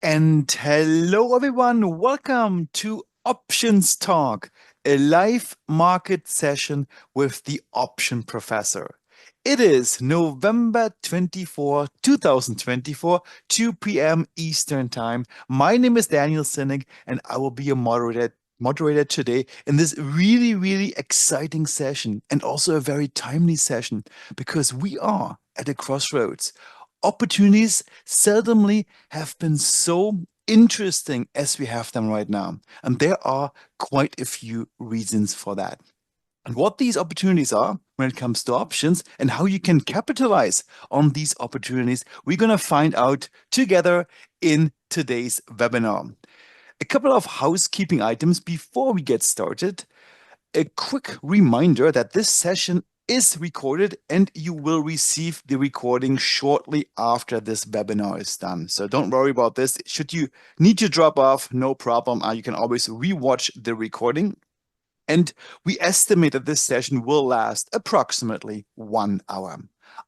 And hello, everyone. Welcome to Options Talk, a live market session with the Option Professor. It is November 24, 2024, 2 p.m. Eastern Time. My name is Daniel Sinnig, and I will be your moderator today in this really exciting session and also a very timely session because we are at a crossroads. Opportunities seldomly have been so interesting as we have them right now. And there are quite a few reasons for that. And what these opportunities are when it comes to options and how you can capitalize on these opportunities, we're going to find out together in today's webinar. A couple of housekeeping items before we get started. A quick reminder that this session is recorded and you will receive the recording shortly after this webinar is done. So don't worry about this. Should you need to drop off, no problem. You can always rewatch the recording. And we estimate that this session will last approximately 1 hour.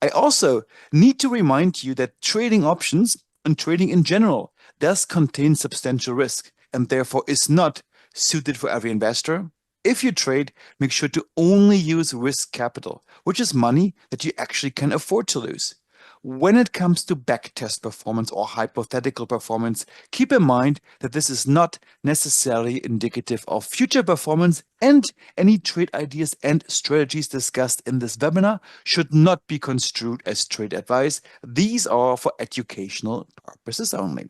I also need to remind you that trading options and trading in general does contain substantial risk and therefore is not suited for every investor. If you trade, make sure to only use risk capital, which is money that you actually can afford to lose. When it comes to backtest performance or hypothetical performance, keep in mind that this is not necessarily indicative of future performance, and any trade ideas and strategies discussed in this webinar should not be construed as trade advice. These are for educational purposes only.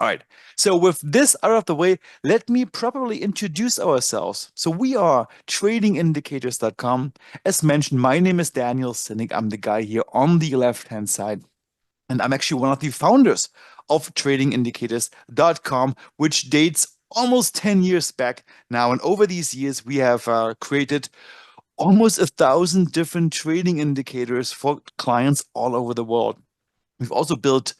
All right, so with this out of the way, let me properly introduce ourselves. So we are tradingindicators.com. As mentioned, my name is Daniel Sinnig. I'm the guy here on the left-hand side. And I'm actually one of the founders of tradingindicators.com, which dates almost 10 years back now. And over these years, we have created almost 1,000 different trading indicators for clients all over the world. We've also built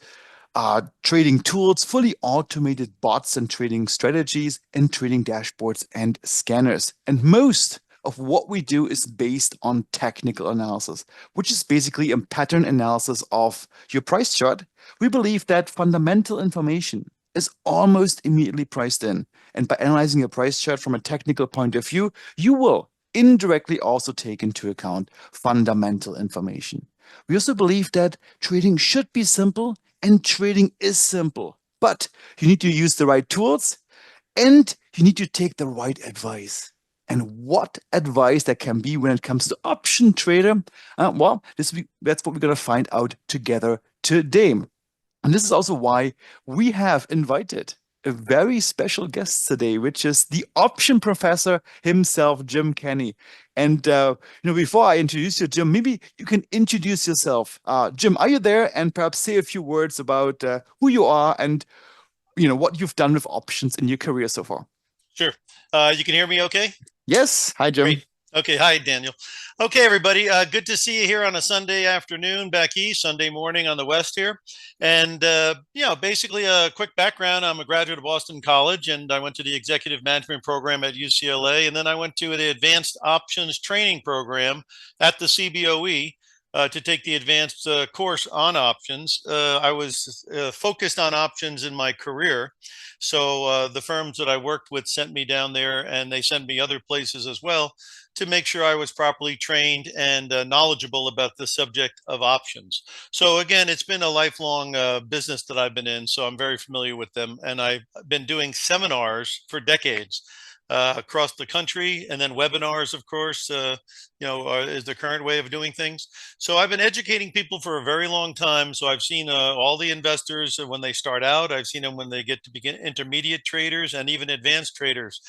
trading tools, fully automated bots and trading strategies, and trading dashboards and scanners. And most of what we do is based on technical analysis, which is basically a pattern analysis of your price chart. We believe that fundamental information is almost immediately priced in. And by analyzing your price chart from a technical point of view, you will indirectly also take into account fundamental information. We also believe that trading should be simple, and trading is simple, but you need to use the right tools and you need to take the right advice. And what advice that can be when it comes to option trader? That's what we're going to find out together today. And this is also why we have invited a very special guest today, which is the option professor himself, Jim Kenny. And before I introduce you, Jim, maybe you can introduce yourself. Jim, are you there? And perhaps say a few words about who you are and what you've done with options in your career so far. Sure. You can hear me okay? Yes. Hi, Jim. Great. Okay. Hi, Daniel. Okay, everybody. Good to see you here on a Sunday afternoon back east, Sunday morning on the west here. And, basically a quick background. I'm a graduate of Boston College, and I went to the executive management program at UCLA. And then I went to the advanced options training program at the CBOE. To take the advanced course on options. I was focused on options in my career. So the firms that I worked with sent me down there, and they sent me other places as well to make sure I was properly trained and knowledgeable about the subject of options. So again, it's been a lifelong business that I've been in, so I'm very familiar with them. And I've been doing seminars for decades. Across the country, and then webinars, of course, is the current way of doing things. So I've been educating people for a very long time. So I've seen all the investors when they start out. I've seen them when they get to begin intermediate traders and even advanced traders.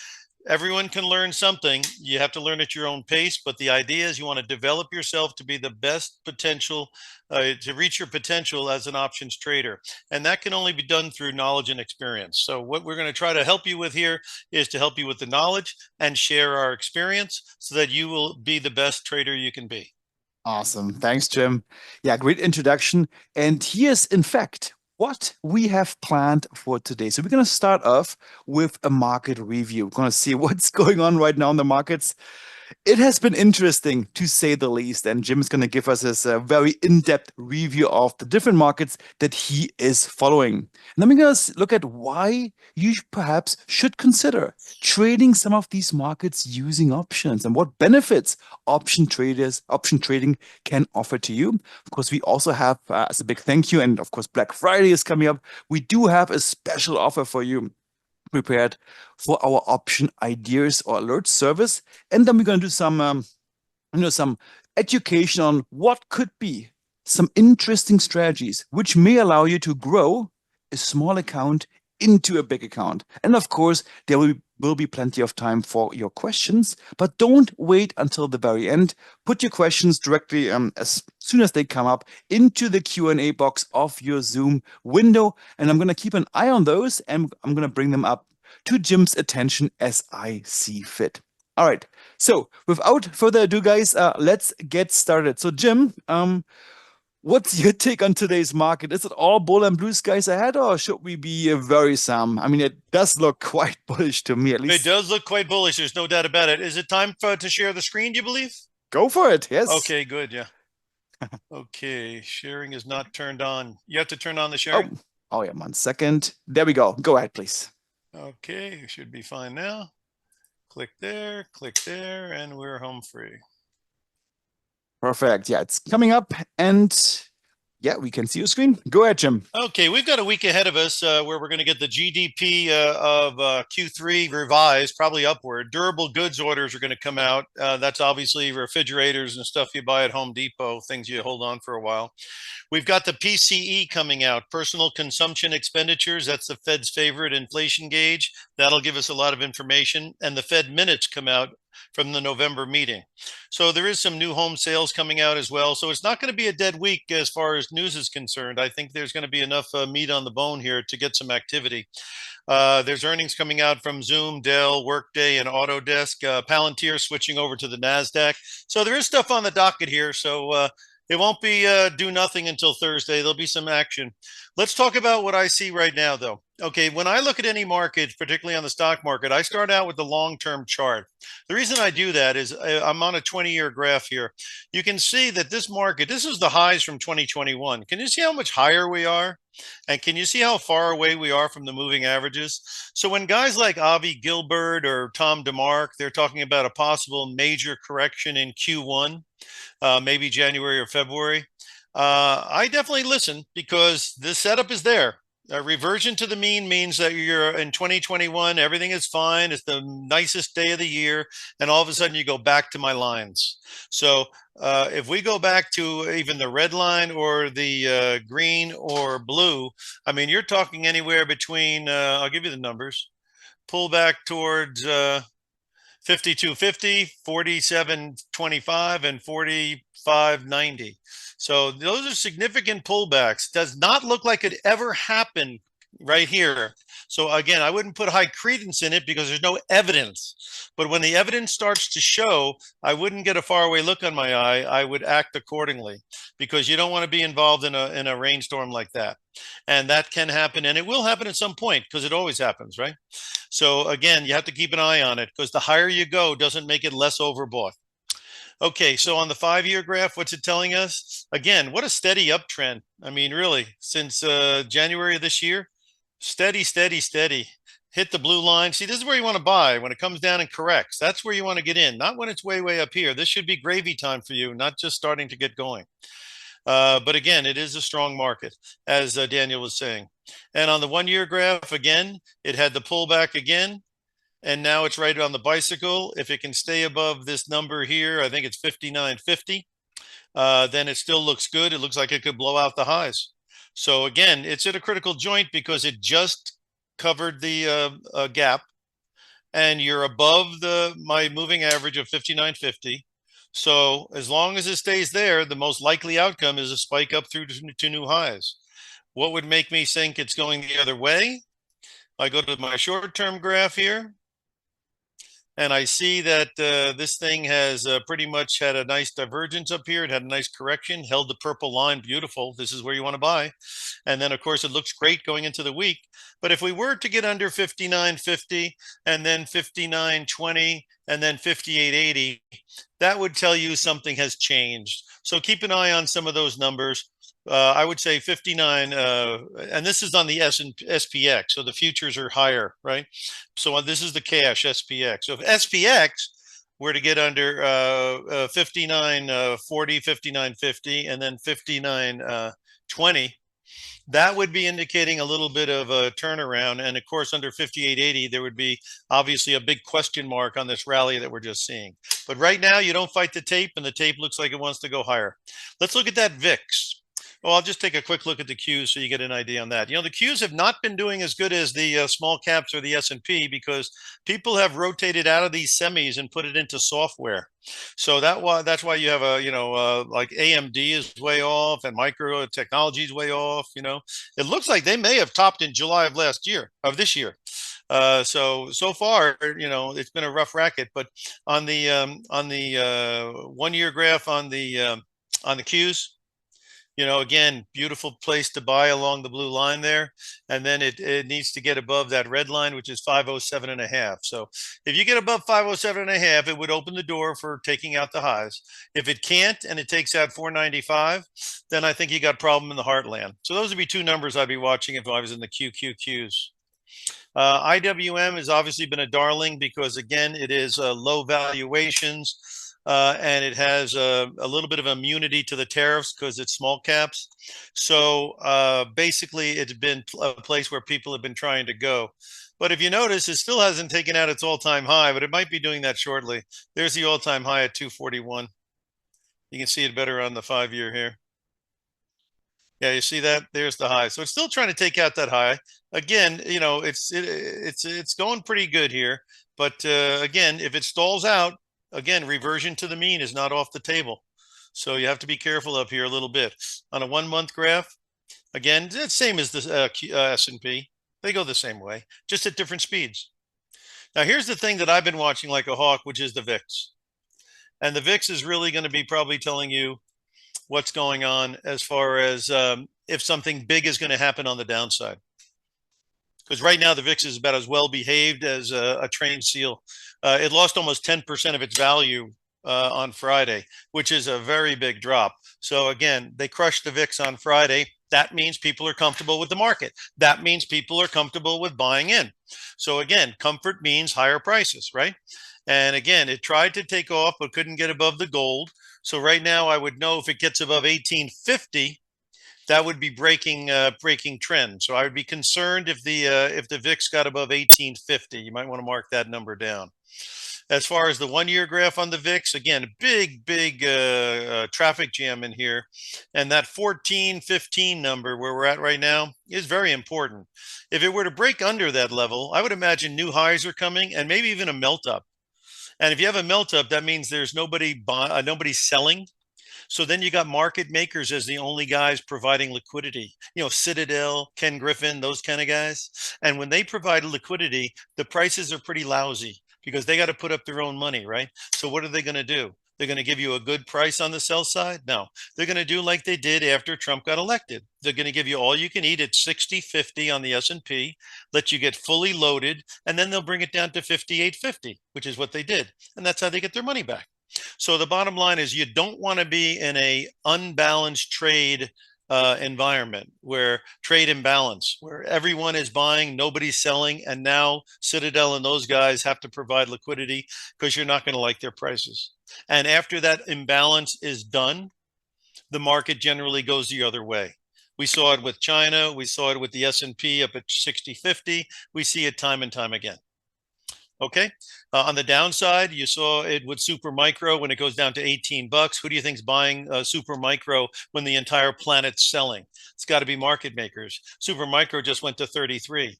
Everyone can learn something. You have to learn at your own pace, but the idea is you want to develop yourself to be the best potential, to reach your potential as an options trader. And that can only be done through knowledge and experience. So what we're going to try to help you with here is to help you with the knowledge and share our experience so that you will be the best trader you can be. Awesome. Thanks, Jim. Yeah, great introduction. And here's, in fact, what we have planned for today. So we're going to start off with a market review. We're going to see what's going on right now in the markets. It has been interesting to say the least, and Jim's going to give us his very in-depth review of the different markets that he is following. And then we're going to look at why you perhaps should consider trading some of these markets using options and what benefits option trading can offer to you. Of course, we also have, as a big thank you, and of course, Black Friday is coming up, we do have a special offer for you prepared for our option ideas or alert service. And then we're going to do some education on what could be some interesting strategies which may allow you to grow a small account into a big account. And of course, there will be plenty of time for your questions, but don't wait until the very end. Put your questions directly as soon as they come up into the Q&A box of your Zoom window, and I'm going to keep an eye on those, and I'm going to bring them up to Jim's attention as I see fit. All right. So without further ado, guys, let's get started. So Jim, what's your take on today's market? Is it all bull and blue skies ahead, or should we be very some? I mean, it does look quite bullish to me, at It least. does look quite bullish. There's no doubt about it. Is it time to share the screen, do you believe? Go for it. Yes. Okay, good. Yeah. Okay, sharing is not turned on. You have to turn on the Oh, sharing. oh yeah, 1 second. There we go. Go ahead, please. Okay, you should be fine now. Click there, and we're home free. Perfect. Yeah, it's coming up, and yeah, we can see your screen. Go ahead, Jim. Okay, we've got a week ahead of us where we're going to get the GDP of Q3 revised, probably upward. Durable goods orders are going to come out. That's obviously refrigerators and stuff you buy at Home Depot, things you hold on for a while. We've got the PCE coming out, personal consumption expenditures. That's the Fed's favorite inflation gauge. That'll give us a lot of information. And the Fed minutes come out from the November meeting. So there is some new home sales coming out as well. So it's not going to be a dead week as far as news is concerned. I think there's going to be enough meat on the bone here to get some activity. There's earnings coming out from Zoom, Dell, Workday, and Autodesk. Palantir switching over to the NASDAQ. So there is stuff on the docket here. So it won't be do nothing until Thursday. There'll be some action. Let's talk about what I see right now, though. Okay, when I look at any market, particularly on the stock market, I start out with the long-term chart. The reason I do that is I'm on a 20-year graph here. You can see that this market, this is the highs from 2021. Can you see how much higher we are? And can you see how far away we are from the moving averages? So when guys like Avi Gilbert or Tom DeMark, they're talking about a possible major correction in Q1, maybe January or February, I definitely listen because the setup is there. A reversion to the mean means that you're in 2021, everything is fine. It's the nicest day of the year. And all of a sudden you go back to my lines. So if we go back to even the red line or the green or blue, I mean, you're talking anywhere between, I'll give you the numbers, pull back towards 52.50, 47.25, and 45.90. So those are significant pullbacks. Does not look like it ever happened right here. So again, I wouldn't put high credence in it because there's no evidence. But when the evidence starts to show, I wouldn't get a faraway look on my eye. I would act accordingly because you don't want to be involved in a rainstorm like that. And that can happen, and it will happen at some point because it always happens, right? So again, you have to keep an eye on it because the higher you go doesn't make it less overbought. Okay, so on the 5-year graph, what's it telling us? Again, what a steady uptrend. I mean, really, since January of this year, steady, steady, steady. Hit the blue line. See, this is where you want to buy when it comes down and corrects. That's where you want to get in, not when it's way, way up here. This should be gravy time for you, not just starting to get going. But again, it is a strong market, as Daniel was saying. And on the 1-year graph, again, it had the pullback again. And now it's right on the bicycle. If it can stay above this number here, I think it's 59.50, then it still looks good. It looks like it could blow out the highs. So again, it's at a critical joint because it just covered the gap. And you're above my moving average of 59.50. So as long as it stays there, the most likely outcome is a spike up through to new highs. What would make me think it's going the other way? I go to my short-term graph here, and I see that this thing has pretty much had a nice divergence up here. It had a nice correction, held the purple line, beautiful. This is where you want to buy. And then, of course, it looks great going into the week. But if we were to get under 59.50 and then 59.20 and then 58.80, that would tell you something has changed. So keep an eye on some of those numbers. I would say 59, and this is on the SPX, so the futures are higher, right? So this is the cash SPX. So if SPX were to get under 59.40, 59.50, and then 59.20, that would be indicating a little bit of a turnaround. And of course, under 58.80, there would be obviously a big question mark on this rally that we're just seeing. But right now, you don't fight the tape, and the tape looks like it wants to go higher. Let's look at that VIX. Well, I'll just take a quick look at the Qs so you get an idea on that. The Qs have not been doing as good as the small caps or the S&P because people have rotated out of these semis and put it into software. So that's why you have like AMD is way off and micro technology is way off. It looks like they may have topped in July of this year. So far, it's been a rough racket. But on the 1 year graph on the Qs, again, beautiful place to buy along the blue line there. And then it needs to get above that red line, which is 507.5. So if you get above 507.5, it would open the door for taking out the highs. If it can't and it takes out 495, then I think you got a problem in the heartland. So those would be two numbers I'd be watching if I was in the QQQs. IWM has obviously been a darling because, again, it is low valuations. And it has a little bit of immunity to the tariffs because it's small caps. So basically, it's been a place where people have been trying to go. But if you notice, it still hasn't taken out its all-time high, but it might be doing that shortly. There's the all-time high at 241. You can see it better on the 5-year here. Yeah, you see that? There's the high. So it's still trying to take out that high. Again, it's going pretty good here. But again, if it stalls out, again, reversion to the mean is not off the table. So you have to be careful up here a little bit. On a 1-month graph, again, it's the same as the S&P. They go the same way, just at different speeds. Now, here's the thing that I've been watching like a hawk, which is the VIX. And the VIX is really going to be probably telling you what's going on as far as if something big is going to happen on the downside. Because right now the VIX is about as well behaved as a trained seal. It lost almost 10% of its value on Friday, which is a very big drop. So again, they crushed the VIX on Friday. That means people are comfortable with the market. That means people are comfortable with buying in. So again, comfort means higher prices, right? And again, it tried to take off, but couldn't get above the gold. So right now, I would know if it gets above 1850, that would be breaking trend. So I would be concerned if the VIX got above 1850. You might want to mark that number down. As far as the 1-year graph on the VIX, again, big traffic jam in here. And that 1415 number where we're at right now is very important. If it were to break under that level, I would imagine new highs are coming and maybe even a melt up. And if you have a melt up, that means there's nobody selling. So then you got market makers as the only guys providing liquidity, Citadel, Ken Griffin, those kind of guys. And when they provide liquidity, the prices are pretty lousy because they got to put up their own money, right? So what are they going to do? They're going to give you a good price on the sell side? No, they're going to do like they did after Trump got elected. They're going to give you all you can eat at 60.50 on the S&P, let you get fully loaded, and then they'll bring it down to 58.50, which is what they did. And that's how they get their money back. So the bottom line is you don't want to be in a unbalanced trade environment where trade imbalance, where everyone is buying, nobody's selling, and now Citadel and those guys have to provide liquidity because you're not going to like their prices. And after that imbalance is done, the market generally goes the other way. We saw it with China. We saw it with the S&P up at 60.50. We see it time and time again. Okay. On the downside, you saw it with Super Micro when it goes down to $18. Who do you think is buying Super Micro when the entire planet's selling? It's got to be market makers. Super Micro just went to 33.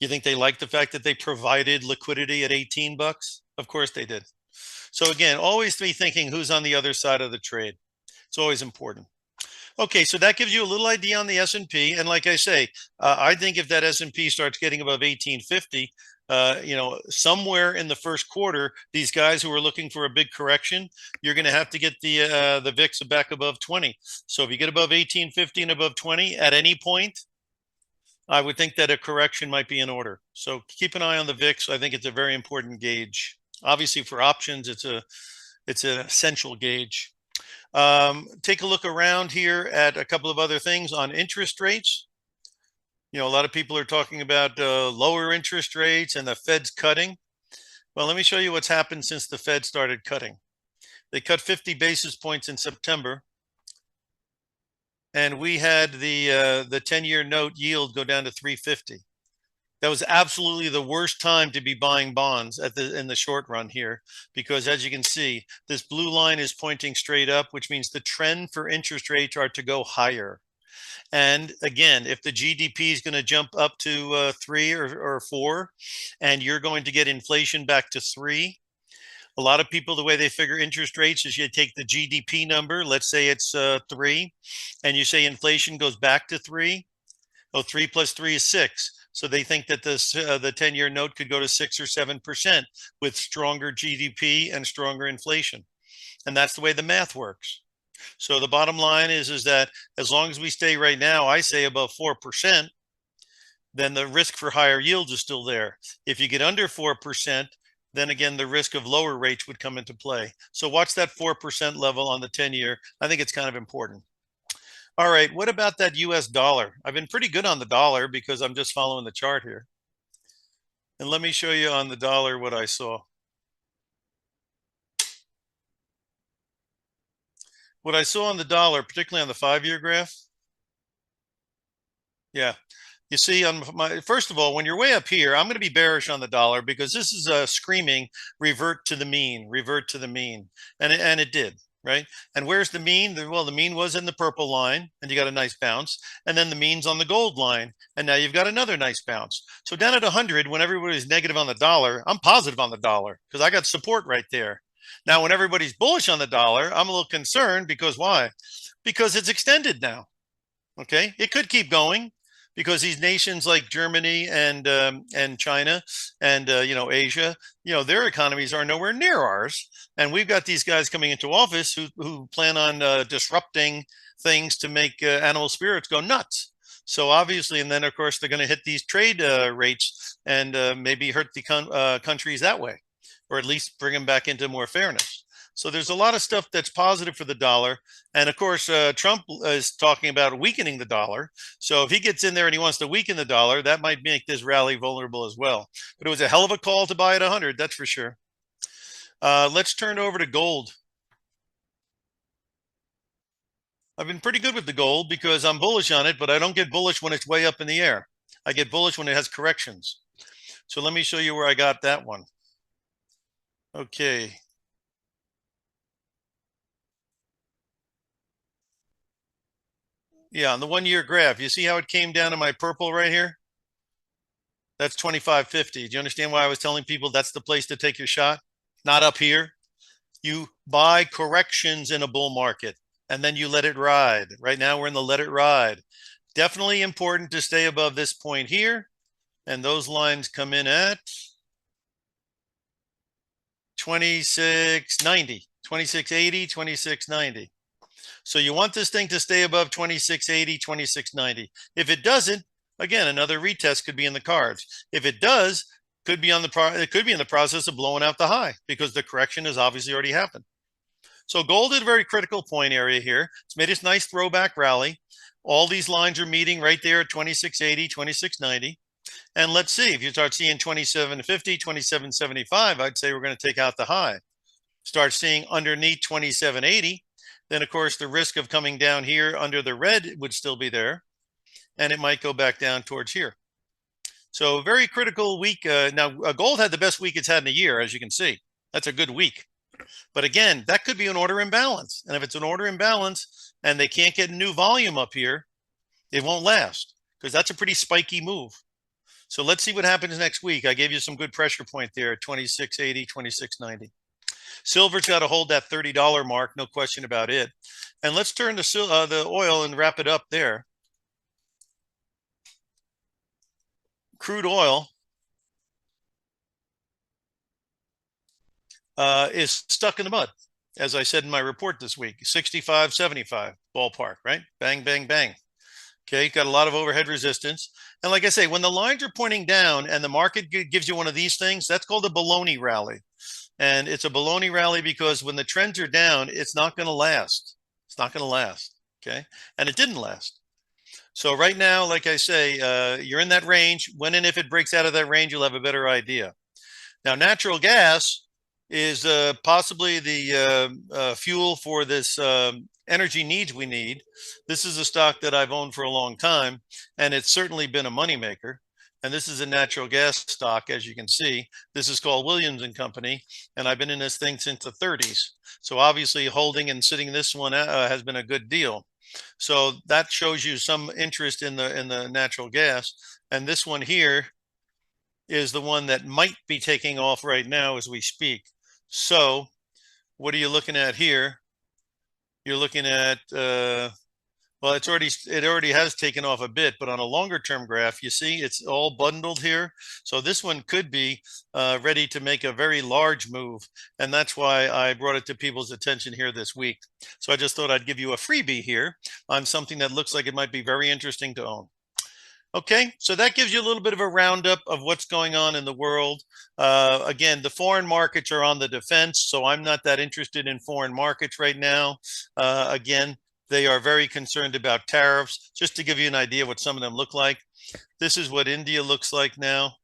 You think they like the fact that they provided liquidity at $18? Of course they did. So again, always be thinking who's on the other side of the trade. It's always important. Okay, so that gives you a little idea on the S&P. And like I say, I think if that S&P starts getting above 1850, somewhere in the first quarter, these guys who are looking for a big correction, you're going to have to get the VIX back above 20. So if you get above 1850 and above 20 at any point, I would think that a correction might be in order. So keep an eye on the VIX. I think it's a very important gauge. Obviously, for options, it's an essential gauge. Take a look around here at a couple of other things on interest rates. A lot of people are talking about lower interest rates and the Fed's cutting. Well, let me show you what's happened since the Fed started cutting. They cut 50 basis points in September, and we had the 10-year note yield go down to 350. That was absolutely the worst time to be buying bonds in the short run here, because as you can see, this blue line is pointing straight up, which means the trend for interest rates are to go higher. And again, if the GDP is going to jump up to 3 or 4, and you're going to get inflation back to 3, a lot of people, the way they figure interest rates is you take the GDP number, let's say it's 3, and you say inflation goes back to 3. Oh, 3 plus 3 is 6. So they think that the 10-year note could go to 6 or 7% with stronger GDP and stronger inflation. And that's the way the math works. So the bottom line is that as long as we stay right now, I say above 4%, then the risk for higher yields is still there. If you get under 4%, then again, the risk of lower rates would come into play. So watch that 4% level on the 10-year. I think it's kind of important. All right, what about that US dollar? I've been pretty good on the dollar because I'm just following the chart here. And let me show you on the dollar what I saw. What I saw on the dollar, particularly on the 5-year graph. Yeah. You see, first of all, when you're way up here, I'm going to be bearish on the dollar because this is screaming revert to the mean, revert to the mean. And it did, right? And where's the mean? Well, the mean was in the purple line, and you got a nice bounce. And then the mean's on the gold line, and now you've got another nice bounce. So down at 100, when everybody's negative on the dollar, I'm positive on the dollar because I got support right there. Now, when everybody's bullish on the dollar, I'm a little concerned because why? Because it's extended now. Okay, it could keep going because these nations like Germany and China and Asia, their economies are nowhere near ours, and we've got these guys coming into office who plan on disrupting things to make animal spirits go nuts. So obviously, and then of course they're going to hit these trade rates and maybe hurt the countries that way, or at least bring them back into more fairness. So there's a lot of stuff that's positive for the dollar. And of course, Trump is talking about weakening the dollar. So if he gets in there and he wants to weaken the dollar, that might make this rally vulnerable as well. But it was a hell of a call to buy at 100, that's for sure. Let's turn over to gold. I've been pretty good with the gold because I'm bullish on it, but I don't get bullish when it's way up in the air. I get bullish when it has corrections. So let me show you where I got that one. Okay. Yeah, on the 1-year graph, you see how it came down to my purple right here? That's 25.50. Do you understand why I was telling people that's the place to take your shot? Not up here. You buy corrections in a bull market and then you let it ride. Right now we're in the let it ride. Definitely important to stay above this point here. And those lines come in at 26.90, 26.80, 26.90. So you want this thing to stay above 26.80, 26.90. If it doesn't, again, another retest could be in the cards. If it does, it could be in the process of blowing out the high because the correction has obviously already happened. So gold is a very critical point area here. It's made its nice throwback rally. All these lines are meeting right there at 26.80, 26.90. And let's see, if you start seeing 27.50, 27.75, I'd say we're going to take out the high. Start seeing underneath 27.80, then of course the risk of coming down here under the red would still be there, and it might go back down towards here. So very critical week. Now gold had the best week it's had in a year, as you can see. That's a good week. But again, that could be an order imbalance. And if it's an order imbalance and they can't get new volume up here, it won't last because that's a pretty spiky move. So let's see what happens next week. I gave you some good pressure point there at 26.80, 26.90. Silver's got to hold that $30 mark, no question about it. And let's turn the oil and wrap it up there. Crude oil is stuck in the mud, as I said in my report this week, 65, 75 ballpark, right? Bang, bang, bang. Okay, got a lot of overhead resistance. And like I say, when the lines are pointing down and the market gives you one of these things, that's called a baloney rally. And it's a baloney rally because when the trends are down, it's not going to last. It's not going to last. Okay. And it didn't last. So right now, like I say, you're in that range. When and if it breaks out of that range, you'll have a better idea. Now, natural gas is possibly the fuel for this energy needs we need. This is a stock that I've owned for a long time, and it's certainly been a moneymaker. And this is a natural gas stock, as you can see. This is called Williams and Company, and I've been in this thing since the 30s. So obviously, holding and sitting this one has been a good deal. So that shows you some interest in the natural gas. And this one here is the one that might be taking off right now as we speak. So what are you looking at here? You're looking at well, it already has taken off a bit, but on a longer term graph, you see it's all bundled here. So this one could be ready to make a very large move, and that's why I brought it to people's attention here this week. So I just thought I'd give you a freebie here on something that looks like it might be very interesting to own. Okay, so that gives you a little bit of a roundup of what's going on in the world. Again, the foreign markets are on the defense, so I'm not that interested in foreign markets right now. Again, they are very concerned about tariffs. Just to give you an idea what some of them look like, this is what India looks like now.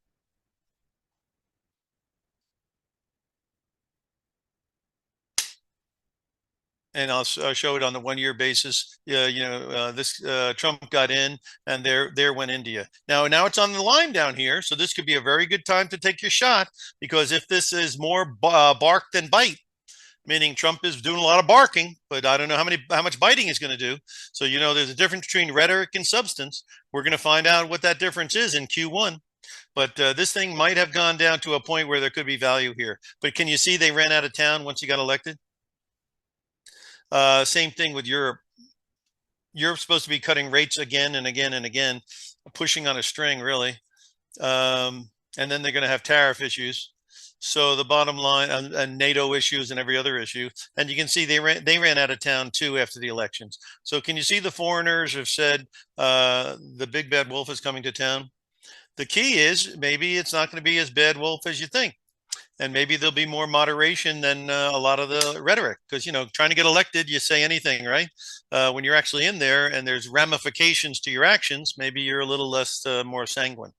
And I'll show it on the 1 year basis. This Trump got in, and there went India. Now it's on the line down here, so this could be a very good time to take your shot, because if this is more bark than bite, meaning Trump is doing a lot of barking, but I don't know how much biting he's going to do. So there's a difference between rhetoric and substance. We're going to find out what that difference is in Q1. But this thing might have gone down to a point where there could be value here. But can you see they ran out of town once he got elected? Same thing with Europe. Europe's supposed to be cutting rates again and again and again, pushing on a string, really. And then they're going to have tariff issues. So the bottom line, and NATO issues and every other issue. And you can see they ran out of town too after the elections. So can you see the foreigners have said the big bad wolf is coming to town? The key is maybe it's not going to be as bad wolf as you think. And maybe there'll be more moderation than a lot of the rhetoric, because trying to get elected, you say anything, right? When you're actually in there and there's ramifications to your actions, maybe you're a little less more sanguine.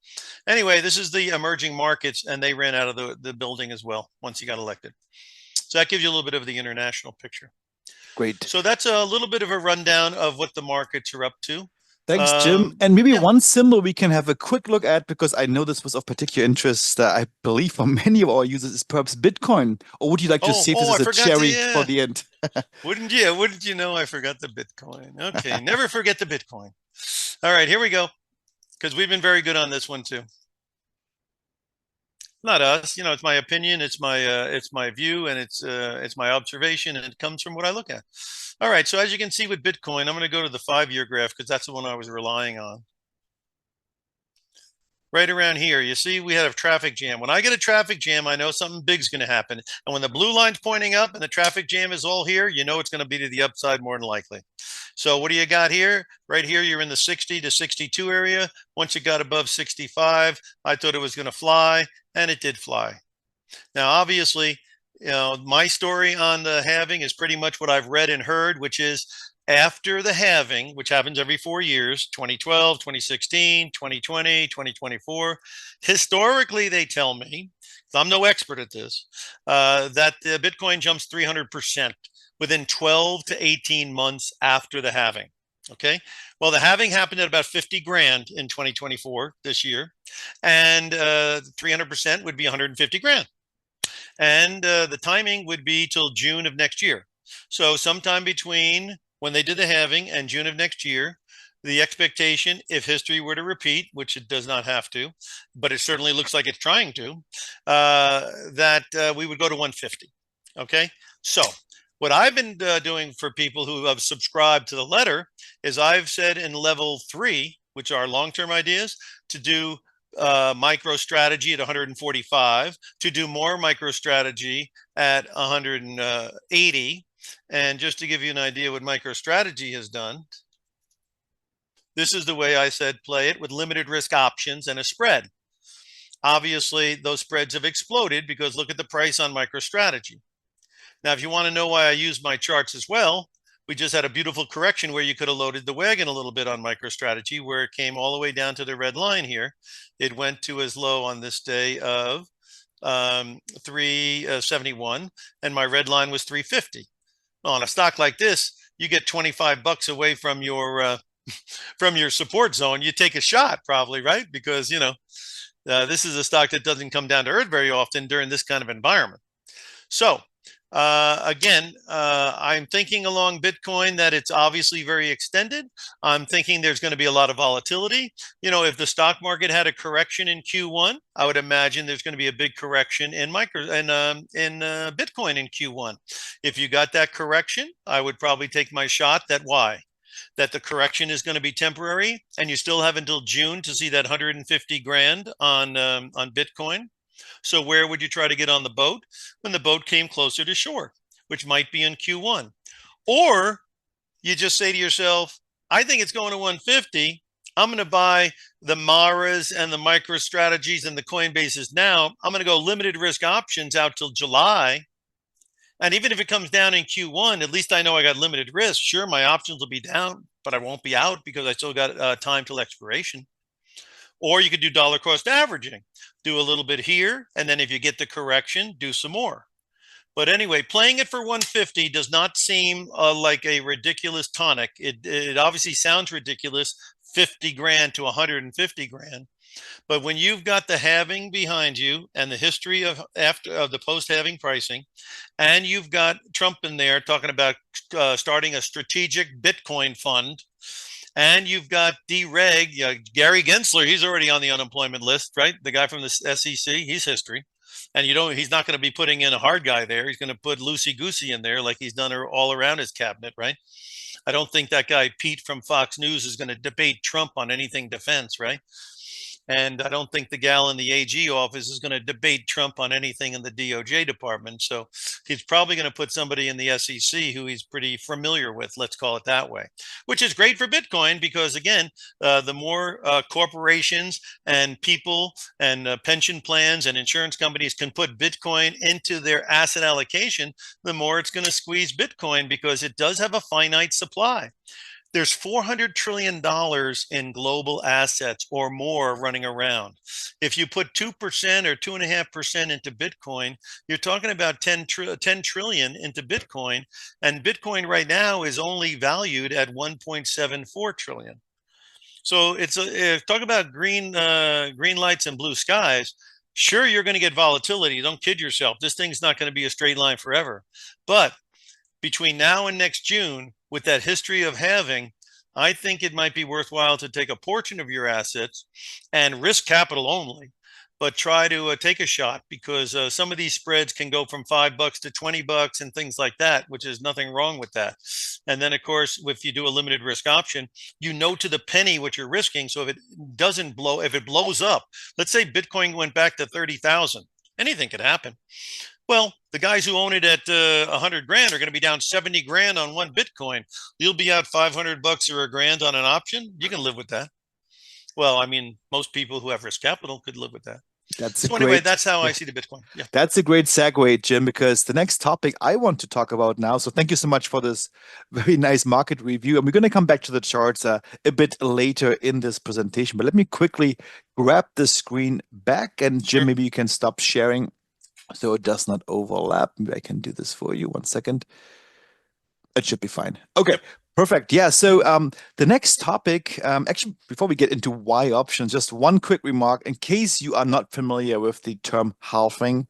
Anyway, this is the emerging markets, and they ran out of the building as well once he got elected. So that gives you a little bit of the international picture. Great. So that's a little bit of a rundown of what the markets are up to. Thanks, Jim. And maybe Yeah. one symbol we can have a quick look at, because I know this was of particular interest, I believe, for many of our users, is perhaps Bitcoin. Or would you like to save this I as a forgot to, cherry for yeah. the end? Wouldn't you know I forgot the Bitcoin? Okay, never forget the Bitcoin. All right, here we go, because we've been very good on this one too. Not us, it's my opinion, it's my view, and it's my observation, and it comes from what I look at. All right, so as you can see with Bitcoin, I'm going to go to the 5 year graph because that's the one I was relying on. Right around here, you see we had a traffic jam. When I get a traffic jam, I know something big's going to happen. And when the blue line's pointing up and the traffic jam is all here, you know it's going to be to the upside more than likely. So what do you got here? Right here, you're in the 60 to 62 area. Once it got above 65, I thought it was going to fly, and it did fly. Now, obviously, my story on the halving is pretty much what I've read and heard, which is after the halving, which happens every 4 years, 2012, 2016, 2020, 2024, historically, they tell me, I'm no expert at this, that the Bitcoin jumps 300% within 12 to 18 months after the halving. Okay. Well, the halving happened at about 50 grand in 2024 this year, and 300% would be 150 grand. And the timing would be till June of next year. So sometime between when they did the halving and June of next year, the expectation, if history were to repeat, which it does not have to, but it certainly looks like it's trying to, that we would go to 150. Okay. So What I've been doing for people who have subscribed to the letter is I've said in level 3, which are long-term ideas, to do micro strategy at 145, to do more micro strategy at 180. And just to give you an idea what micro strategy has done, this is the way I said play it with limited risk options and a spread. Obviously, those spreads have exploded because look at the price on MicroStrategy. Now, if you want to know why I use my charts as well, we just had a beautiful correction where you could have loaded the wagon a little bit on MicroStrategy, where it came all the way down to the red line here. It went to as low on this day of 371, and my red line was 350. Well, on a stock like this, you get 25 bucks away from your support zone. You take a shot, probably, right? Because this is a stock that doesn't come down to earth very often during this kind of environment. So again, I'm thinking along Bitcoin that it's obviously very extended. I'm thinking there's going to be a lot of volatility. If the stock market had a correction in Q1, I would imagine there's going to be a big correction in Bitcoin in Q1. If you got that correction, I would probably take my shot that the correction is going to be temporary, and you still have until June to see that 150 grand on Bitcoin. So where would you try to get on the boat? When the boat came closer to shore, which might be in Q1. Or you just say to yourself, I think it's going to 150. I'm going to buy the Maras and the MicroStrategies and the Coinbases now. I'm going to go limited risk options out till July. And even if it comes down in Q1, at least I know I got limited risk. Sure, my options will be down, but I won't be out because I still got time till expiration. Or you could do dollar cost averaging, do a little bit here, and then if you get the correction, do some more. But anyway, playing it for 150 does not seem like a ridiculous tonic. It obviously sounds ridiculous, 50 grand to 150 grand. But when you've got the halving behind you and the history of the post-halving pricing, and you've got Trump in there talking about starting a strategic Bitcoin fund, and you've got dereg, Gary Gensler, he's already on the unemployment list, right? The guy from the SEC, he's history. And he's not going to be putting in a hard guy there. He's going to put loosey-goosey in there like he's done all around his cabinet, right? I don't think that guy Pete from Fox News is going to debate Trump on anything defense, right? And I don't think the gal in the AG office is going to debate Trump on anything in the DOJ department. So he's probably going to put somebody in the SEC who he's pretty familiar with, let's call it that way, which is great for Bitcoin because, again, the more corporations and people and pension plans and insurance companies can put Bitcoin into their asset allocation, the more it's going to squeeze Bitcoin because it does have a finite supply. There's $400 trillion in global assets or more running around. If you put 2% or 2.5% into Bitcoin, you're talking about 10 trillion into Bitcoin. And Bitcoin right now is only valued at 1.74 trillion. So talk about green lights and blue skies. Sure, you're going to get volatility. Don't kid yourself. This thing's not going to be a straight line forever. But between now and next June, with that history of halving, I think it might be worthwhile to take a portion of your assets and risk capital only, but try to take a shot because some of these spreads can go from $5 to $20 and things like that, which is nothing wrong with that. And then, of course, if you do a limited risk option, you know to the penny what you're risking. So if it doesn't blow, if it blows up, let's say Bitcoin went back to 30,000, anything could happen. Well, the guys who own it at 100 grand are going to be down 70 grand on one Bitcoin. You'll be out 500 bucks or a grand on an option. You can live with that. Well, I mean, most people who have risk capital could live with that. So anyway, that's how I see the Bitcoin. Yeah. That's a great segue, Jim, because the next topic I want to talk about now. So thank you so much for this very nice market review. And we're going to come back to the charts a bit later in this presentation. But let me quickly grab the screen back. And Jim, maybe you can stop sharing so it does not overlap. Maybe I can do this for you. 1 second. It should be fine. Okay, perfect. Yeah, so the next topic, actually, before we get into why options, just one quick remark in case you are not familiar with the term halving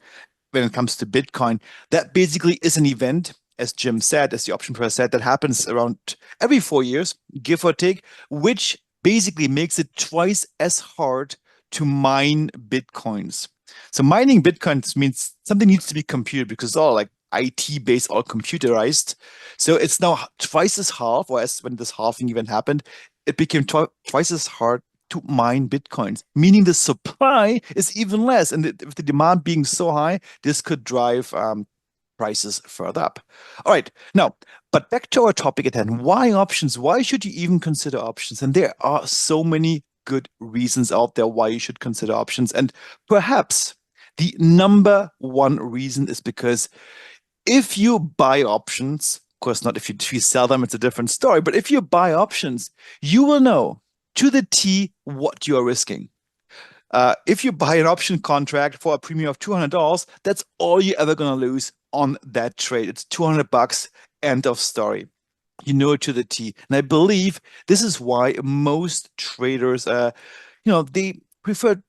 when it comes to Bitcoin. That basically is an event, as Jim said, as the option professor said, that happens around every 4 years, give or take, which basically makes it twice as hard to mine Bitcoins. So mining Bitcoins means something needs to be computed because it's all like IT based or computerized. So it's now twice as half, or as when this halving event happened, it became twice as hard to mine Bitcoins, meaning the supply is even less. And with the demand being so high, this could drive prices further up. All right, now, but back to our topic at hand. Why options? Why should you even consider options? And there are so many good reasons out there why you should consider options. And perhaps the number one reason is because if you buy options, of course, not if you sell them, it's a different story. But if you buy options, you will know to the T what you are risking. If you buy an option contract for a premium of $200, that's all you're ever going to lose on that trade. It's $200, end of story. You know it to the T. And I believe this is why most traders, they prefer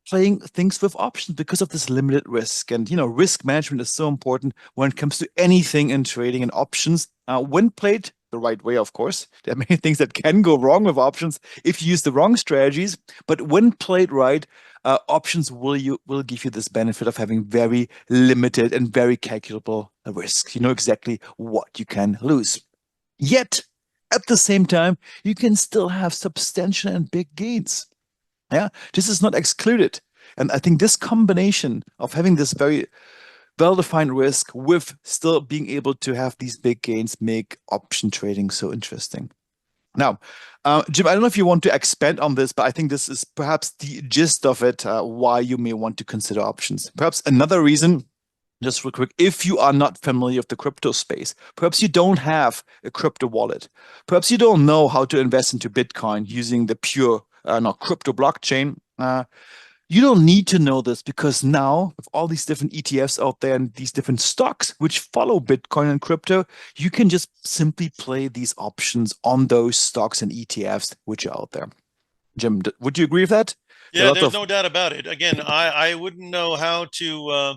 playing things with options because of this limited risk. And, risk management is so important when it comes to anything in trading and options. When played the right way, of course, there are many things that can go wrong with options if you use the wrong strategies. But when played right, options will give you this benefit of having very limited and very calculable risk. You know exactly what you can lose. Yet, at the same time, you can still have substantial and big gains. Yeah, this is not excluded. And I think this combination of having this very well-defined risk with still being able to have these big gains make option trading so interesting. Now, Jim, I don't know if you want to expand on this, but I think this is perhaps the gist of it, why you may want to consider options. Perhaps another reason, just real quick, if you are not familiar with the crypto space, perhaps you don't have a crypto wallet, perhaps you don't know how to invest into Bitcoin using the pure, not crypto blockchain. You don't need to know this because now, with all these different ETFs out there and these different stocks which follow Bitcoin and crypto, you can just simply play these options on those stocks and ETFs which are out there. Jim, would you agree with that? There are Yeah, lots there's of no doubt about it. Again, I wouldn't know how to,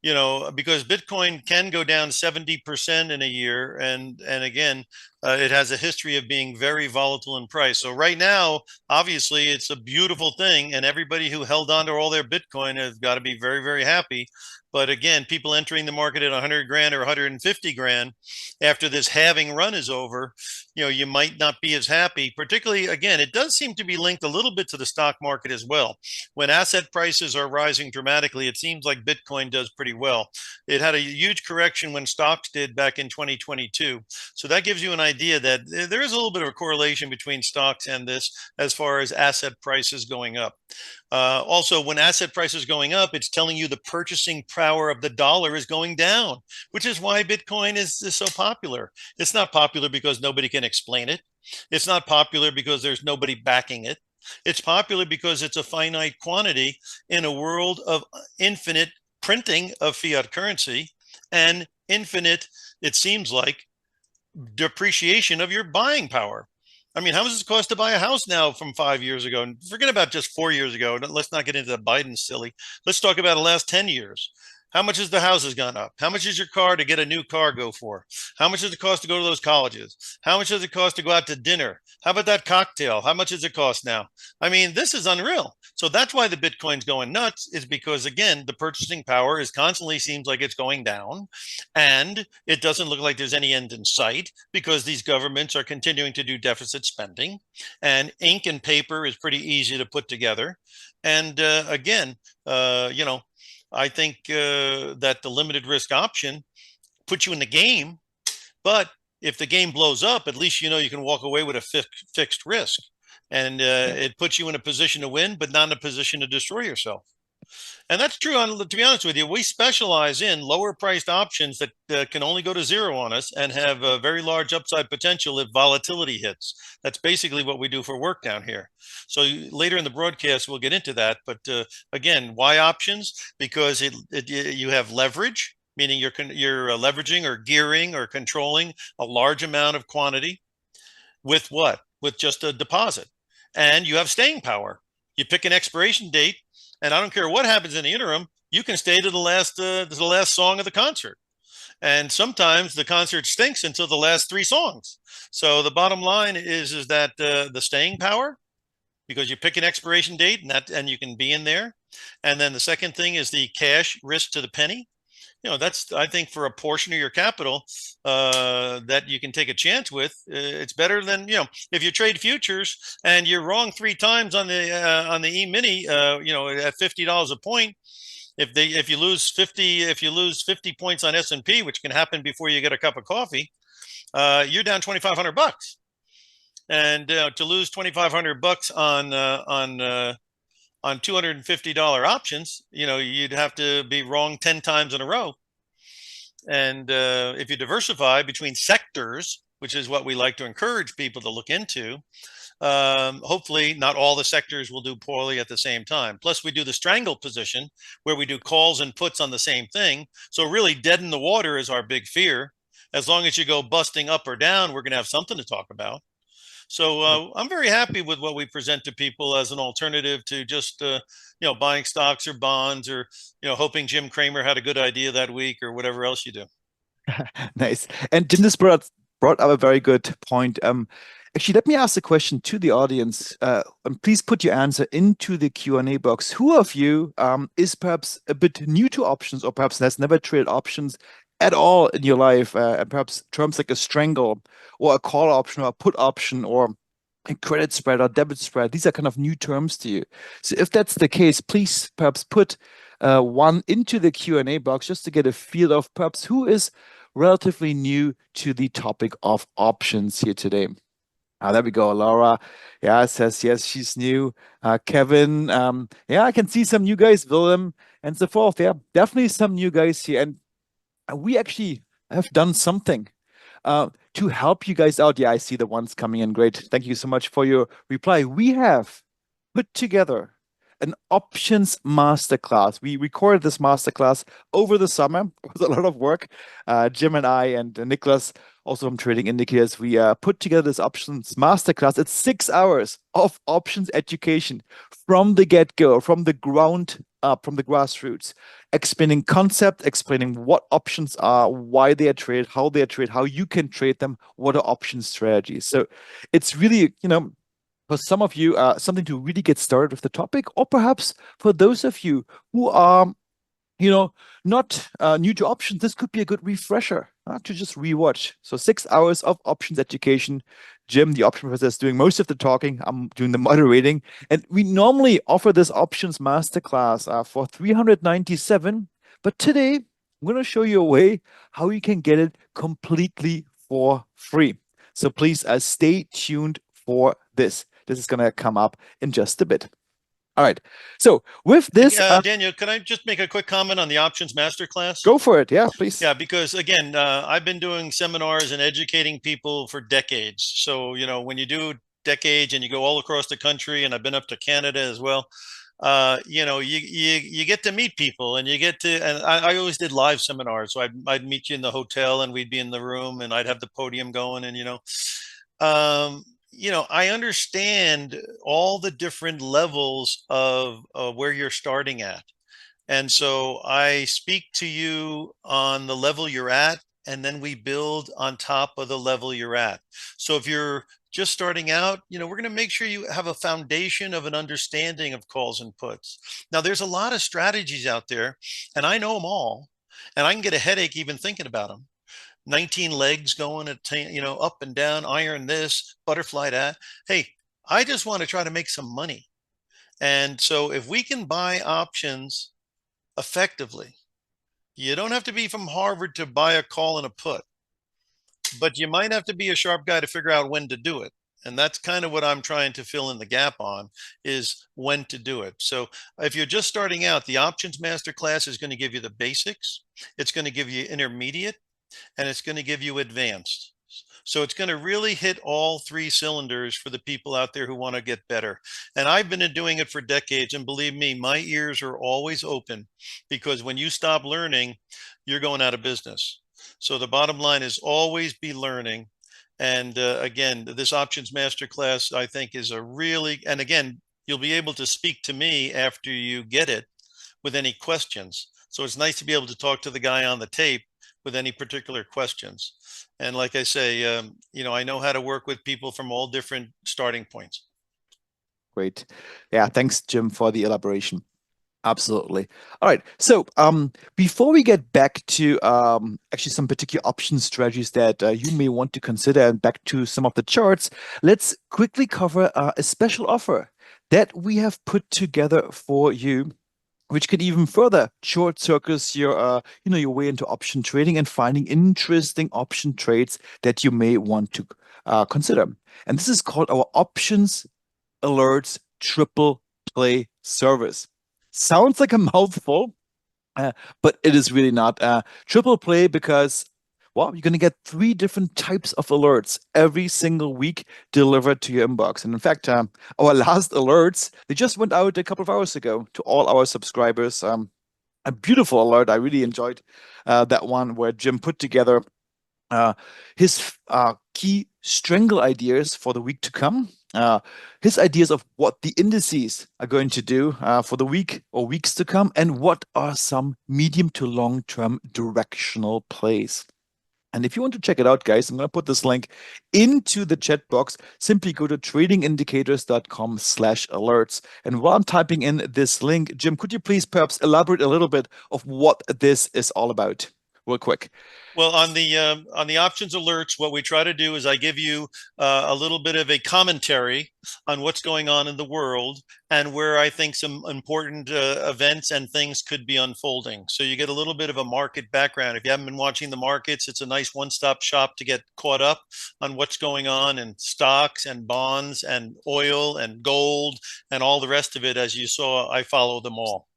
because Bitcoin can go down 70% in a year, and again, it has a history of being very volatile in price. So right now, obviously, it's a beautiful thing, and everybody who held on to all their Bitcoin has got to be very, very happy. But again, people entering the market at 100 grand or 150 grand after this halving run is over, you might not be as happy. Particularly, again, it does seem to be linked a little bit to the stock market as well. When asset prices are rising dramatically, it seems like Bitcoin does pretty well. It had a huge correction when stocks did back in 2022. So that gives you an idea that there is a little bit of a correlation between stocks and this as far as asset prices going up. Also, when asset prices going up, it's telling you the purchasing power of the dollar is going down, which is why Bitcoin is so popular. It's not popular because nobody can explain it. It's not popular because there's nobody backing it. It's popular because it's a finite quantity in a world of infinite printing of fiat currency and infinite, it seems like, depreciation of your buying power. I mean, how much does it cost to buy a house now from 5 years ago? And forget about just 4 years ago. Let's not get into the Biden silly. Let's talk about the last 10 years. How much has the houses gone up? How much is your car to get a new car go for? How much does it cost to go to those colleges? How much does it cost to go out to dinner? How about that cocktail? How much does it cost now? I mean, this is unreal. So that's why the Bitcoin's going nuts, is because, again, the purchasing power is constantly seems like it's going down. And it doesn't look like there's any end in sight because these governments are continuing to do deficit spending. And ink and paper is pretty easy to put together. And again, I think that the limited risk option puts you in the game. But if the game blows up, at least you can walk away with a fixed risk. And yeah. it puts you in a position to win, but not in a position to destroy yourself. And that's true. To be honest with you, we specialize in lower priced options that can only go to zero on us and have a very large upside potential if volatility hits. That's basically what we do for work down here. So later in the broadcast, we'll get into that. But again, why options? Because you have leverage, meaning you're leveraging or gearing or controlling a large amount of quantity with what? With just a deposit. And you have staying power. You pick an expiration date, and I don't care what happens in the interim, you can stay to the last song of the concert. And sometimes the concert stinks until the last three songs. So the bottom line is that the staying power, because you pick an expiration date and you can be in there. And then the second thing is the cash risk to the penny. that's, I think, for a portion of your capital that you can take a chance with. It's better than, if you trade futures and you're wrong three times on the E-mini, at $50 a point. If you lose 50 points on S&P, which can happen before you get a cup of coffee, you're down $2,500. And to lose $2,500 on $250 options, you'd have to be wrong 10 times in a row. And if you diversify between sectors, which is what we like to encourage people to look into, hopefully not all the sectors will do poorly at the same time. Plus, we do the strangle position where we do calls and puts on the same thing. So really dead in the water is our big fear. As long as you go busting up or down, we're going to have something to talk about. So I'm very happy with what we present to people as an alternative to just buying stocks or bonds, or hoping Jim Cramer had a good idea that week, or whatever else you do. Nice. And Jim, this brought up a very good point. Actually, let me ask a question to the audience, and please put your answer into the Q&A box. Who of you is perhaps a bit new to options, or perhaps has never traded options at all in your life, and perhaps terms like a strangle, or a call option, or a put option, or a credit spread or debit spread? These are kind of new terms to you. So if that's the case, please perhaps put one into the Q&A box just to get a feel of perhaps who is relatively new to the topic of options here today. There we go. Laura, yeah, says yes, she's new. Kevin, yeah, I can see some new guys, Willem, and so forth. Yeah, definitely some new guys here. And we actually have done something to help you guys out. Yeah, I see the ones coming in. Great. Thank you so much for your reply. We have put together an options masterclass. We recorded this masterclass over the summer. It was a lot of work. Jim and I and Nicholas, also from Trading Indicators, we put together this options masterclass. It's 6 hours of options education from the get-go, from the ground up, from the grassroots, explaining concept, explaining what options are, why they are traded, how you can trade them, what are option strategies. So it's really, for some of you, something to really get started with the topic, or perhaps for those of you who are, not new to options, this could be a good refresher to just rewatch. So 6 hours of options education. Jim, the option professor, is doing most of the talking. I'm doing the moderating. And we normally offer this options masterclass for 397. But today, I'm going to show you a way how you can get it completely for free. So please stay tuned for this. This is going to come up in just a bit. All right. So with this, Daniel, can I just make a quick comment on the options masterclass? go for it. Yeah, please. Yeah, because again, I've been doing seminars and educating people for decades. So, when you do decades and you go all across the country, and I've been up to Canada as well, you get to meet people, and I always did live seminars. So I'd meet you in the hotel, and we'd be in the room, and I'd have the podium going, and, I understand all the different levels of where you're starting at. And so I speak to you on the level you're at, and then we build on top of the level you're at. So if you're just starting out, we're going to make sure you have a foundation of an understanding of calls and puts. Now, there's a lot of strategies out there, and I know them all, and I can get a headache even thinking about them. 19 legs going at, up and down, iron this, butterfly that. Hey, I just want to try to make some money. And so if we can buy options effectively, you don't have to be from Harvard to buy a call and a put, but you might have to be a sharp guy to figure out when to do it. And that's kind of what I'm trying to fill in the gap on, is when to do it. So if you're just starting out, the options masterclass is going to give you the basics. It's going to give you intermediate, and it's going to give you advanced. So it's going to really hit all three cylinders for the people out there who want to get better. And I've been doing it for decades. And believe me, my ears are always open, because when you stop learning, you're going out of business. So the bottom line is always be learning. And again, this options masterclass, I think, is and again, you'll be able to speak to me after you get it with any questions. So it's nice to be able to talk to the guy on the tape with any particular questions. And like I say, I know how to work with people from all different starting points. Great. Yeah, thanks, Jim, for the elaboration. Absolutely. All right. So, before we get back to actually some particular option strategies that you may want to consider and back to some of the charts, let's quickly cover a special offer that we have put together for you, which could even further short circuit your your way into option trading and finding interesting option trades that you may want to consider. And this is called our options alerts triple play service. Sounds like a mouthful, uh, but it is really not. Triple play because, well, you're going to get three different types of alerts every single week delivered to your inbox. And in fact, our last alerts, they just went out a couple of hours ago to all our subscribers. A beautiful alert. I really enjoyed that one where Jim put together uh, his key strangle ideas for the week to come, his ideas of what the indices are going to do for the week or weeks to come, and what are some medium to long term directional plays. And if you want to check it out, guys, I'm going to put this link into the chat box. Simply go to tradingindicators.com/alerts. And while I'm typing in this link, Jim, could you please perhaps elaborate a little bit of what this is all about, real quick? Well, on the options alerts, what we try to do is I give you a little bit of a commentary on what's going on in the world and where I think some important events and things could be unfolding. So you get a little bit of a market background. If you haven't been watching the markets, it's a nice one-stop shop to get caught up on what's going on in stocks and bonds and oil and gold and all the rest of it. As you saw, I follow them all.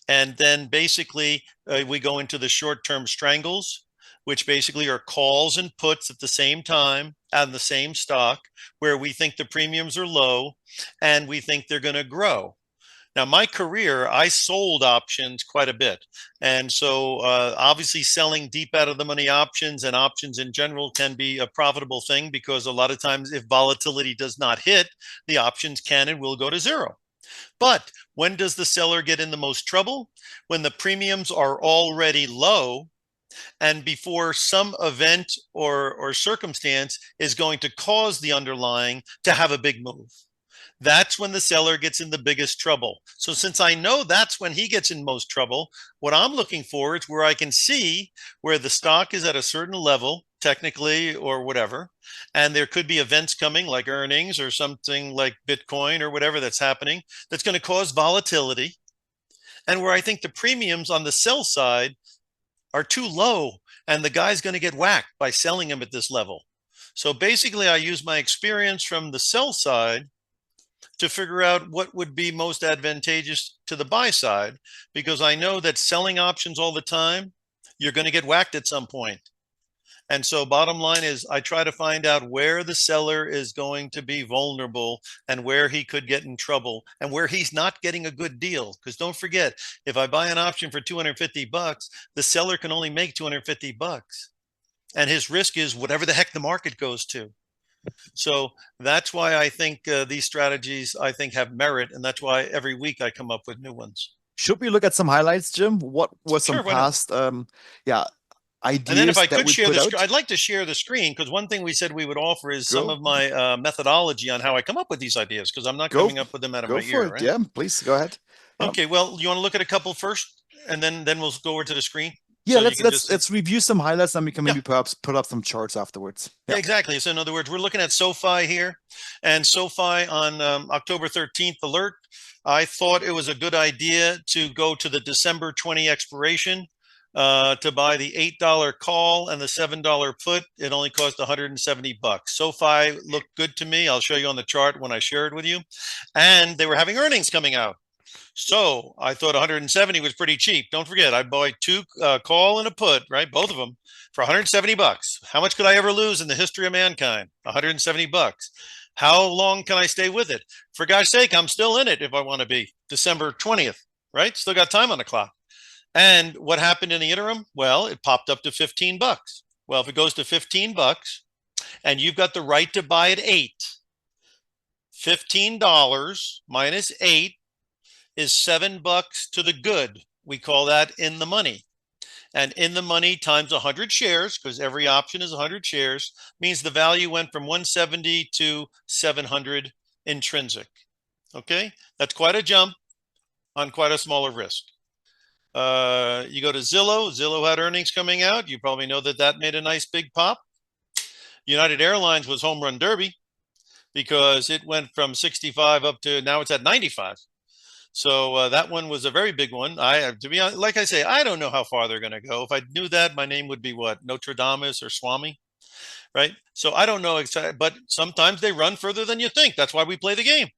And then basically we go into the short-term strangles, which basically are calls and puts at the same time on the same stock, where we think the premiums are low and we think they're going to grow. Now, my career, I sold options quite a bit. And so obviously selling deep out of the money options and options in general can be a profitable thing, because a lot of times if volatility does not hit, the options can and will go to zero. But when does the seller get in the most trouble? When the premiums are already low and before some event or circumstance is going to cause the underlying to have a big move. That's when the seller gets in the biggest trouble. So since I know that's when he gets in most trouble, what I'm looking for is where I can see where the stock is at a certain level, technically or whatever, and there could be events coming like earnings or something like Bitcoin or whatever that's happening that's going to cause volatility, and where I think the premiums on the sell side are too low and the guy's going to get whacked by selling them at this level. So basically, I use my experience from the sell side to figure out what would be most advantageous to the buy side, because I know that selling options all the time, you're going to get whacked at some point. And so bottom line is I try to find out where the seller is going to be vulnerable and where he could get in trouble and where he's not getting a good deal. Because don't forget, if I buy an option for 250 bucks, the seller can only make 250 bucks. And his risk is whatever the heck the market goes to. So that's why I think these strategies, I think, have merit. And that's why every week I come up with new ones. Should we look at some highlights, Jim? What were some Sure, why not? past yeah, And then if ideas I that could we share put the out? I'd like to share the screen, because one thing we said we would offer is some Go, of my methodology on how I come up with these ideas, because I'm not go, coming up with them out of go my for ear, it. right? Yeah, please go ahead. Yeah. Okay, well, you want to look at a couple first, and then we'll go over to the screen Yeah, so you let's can let's just see. let's review some highlights and we can Yeah, maybe perhaps put up some charts afterwards. yeah, Yeah. exactly. So in other words, we're looking at SoFi here, and SoFi on October 13th alert. I thought it was a good idea to go to the December 20 expiration to buy the $8 call and the $7 put. It only cost 170 bucks. SoFi looked good to me. I'll show you on the chart when I share it with you. And they were having earnings coming out. So I thought 170 was pretty cheap. Don't forget, I bought two call and a put, right? Both of them for 170 bucks. How much could I ever lose in the history of mankind? 170 bucks. How long can I stay with it? For God's sake, I'm still in it if I want to be. December 20th, right? Still got time on the clock. And what happened in the interim? Well, it popped up to 15 bucks. Well, if it goes to 15 bucks and you've got the right to buy at 8, $15 minus 8 is $7 to the good. We call that in the money. And in the money times 100 shares, because every option is 100 shares, means the value went from 170 to 700 intrinsic. Okay, that's quite a jump on quite a smaller risk. You go to Zillow. Zillow had earnings coming out. You probably know that that made a nice big pop. United Airlines was home run derby because it went from 65 up to now it's at 95. So that one was a very big one. To be honest, like I say, I don't know how far they're going to go. If I knew that, my name would be what, Notre Dame or Swami, right? So I don't know exactly, but sometimes they run further than you think. That's why we play the game.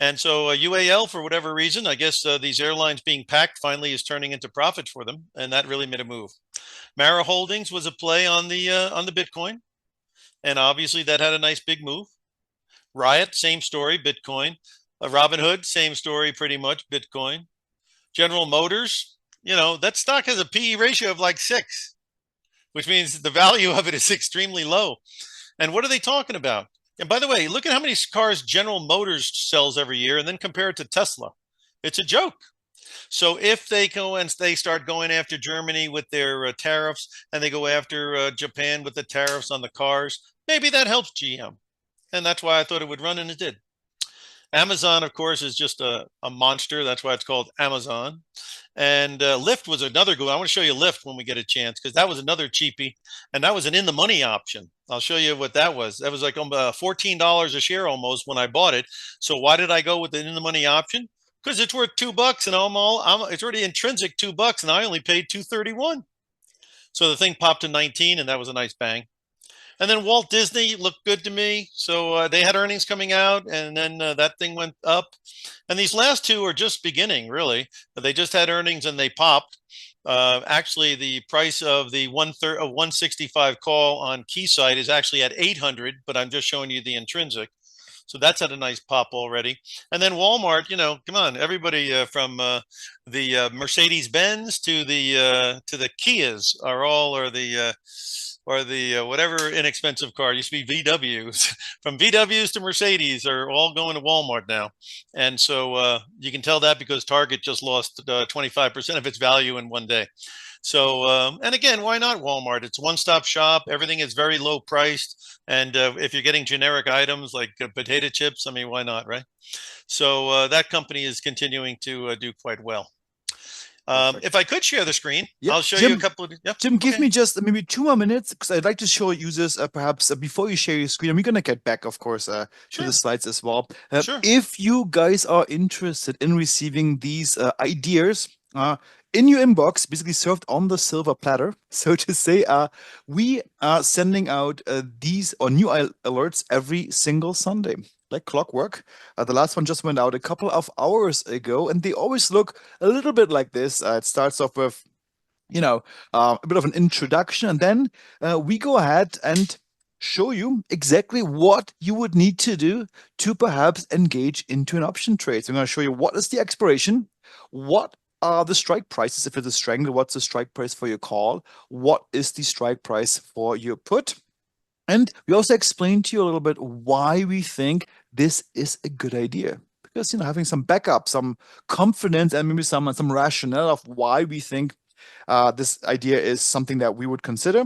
And so UAL, for whatever reason, I guess these airlines being packed finally is turning into profit for them, and that really made a move. Mara Holdings was a play on the Bitcoin, and obviously that had a nice big move. Riot, same story, Bitcoin. Robinhood, same story, pretty much, Bitcoin. General Motors, that stock has a PE ratio of like 6, which means the value of it is extremely low. And what are they talking about? And by the way, look at how many cars General Motors sells every year and then compare it to Tesla. It's a joke. So if they go and they start going after Germany with their tariffs and they go after Japan with the tariffs on the cars, maybe that helps GM. And that's why I thought it would run, and it did. Amazon, of course, is just a monster. That's why it's called Amazon. And Lyft was another good one. I want to show you Lyft when we get a chance, because that was another cheapie, and that was an in-the-money option. I'll show you what that was. That was like $14 a share almost when I bought it. So why did I go with the in-the-money option? Because it's worth $2, and it's already intrinsic $2, and I only paid $2.31. So the thing popped to 19, and that was a nice bang. And then Walt Disney looked good to me. So they had earnings coming out, and then that thing went up. And these last two are just beginning, really. They just had earnings and they popped. Actually, the price of the 165 call on Keysight is actually at 800, but I'm just showing you the intrinsic. So that's had a nice pop already. And then Walmart, come on, everybody from the Mercedes-Benz to the Kias or the whatever inexpensive car. It used to be VWs. From VWs to Mercedes are all going to Walmart now. And so you can tell that because Target just lost 25% of its value in one day. So, and again, why not Walmart? It's a one-stop shop. Everything is very low priced. And if you're getting generic items like potato chips, I mean, why not, right? So that company is continuing to do quite well. If I could share the screen, Yeah, I'll show Jim, you a couple of. Yep. Jim, give Okay. me just maybe 2 more minutes because I'd like to show users perhaps before you share your screen, and we're gonna get back, of course, to the Sure. slides as well. Sure. If you guys are interested in receiving these ideas in your inbox, basically served on the silver platter, so to say, we are sending out these or new alerts every single Sunday, like clockwork. The last one just went out a couple of hours ago, and they always look a little bit like this. It starts off with a bit of an introduction, and then we go ahead and show you exactly what you would need to do to perhaps engage into an option trade. So I'm going to show you what is the expiration, what are the strike prices if it's a strangle, what's the strike price for your call, what is the strike price for your put. And we also explain to you a little bit why we think this is a good idea. Because having some backup, some confidence, and maybe some rationale of why we think this idea is something that we would consider.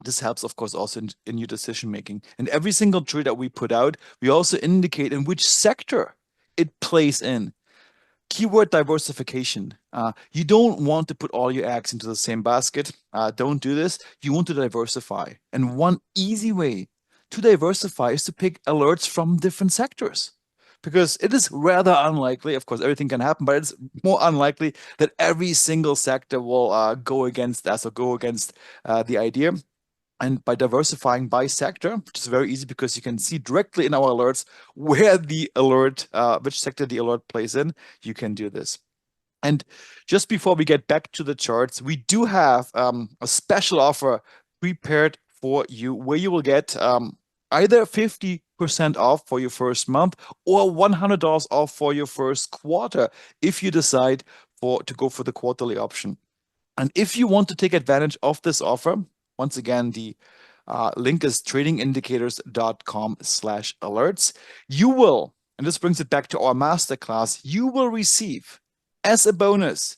This helps, of course, also in your decision making. And every single trade that we put out, we also indicate in which sector it plays in. Keyword diversification. You don't want to put all your eggs into the same basket. Don't do this. You want to diversify. And one easy way to diversify is to pick alerts from different sectors. Because it is rather unlikely, of course, everything can happen, but it's more unlikely that every single sector will go against us or go against the idea. And by diversifying by sector, which is very easy because you can see directly in our alerts where the alert, which sector the alert plays in, you can do this. And just before we get back to the charts, we do have a special offer prepared for you where you will get either 50% off for your first month or $100 off for your first quarter if you decide to go for the quarterly option. And if you want to take advantage of this offer, once again, the link is tradingindicators.com/alerts. You will, and this brings it back to our masterclass, you will receive as a bonus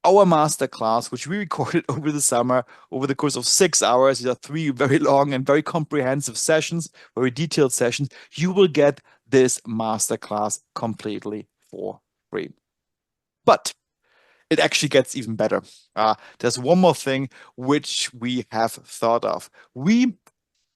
our masterclass, which we recorded over the summer, over the course of 6 hours. These are 3 very long and very comprehensive sessions, very detailed sessions. You will get this masterclass completely for free. But it actually gets even better. There's one more thing which we have thought of. We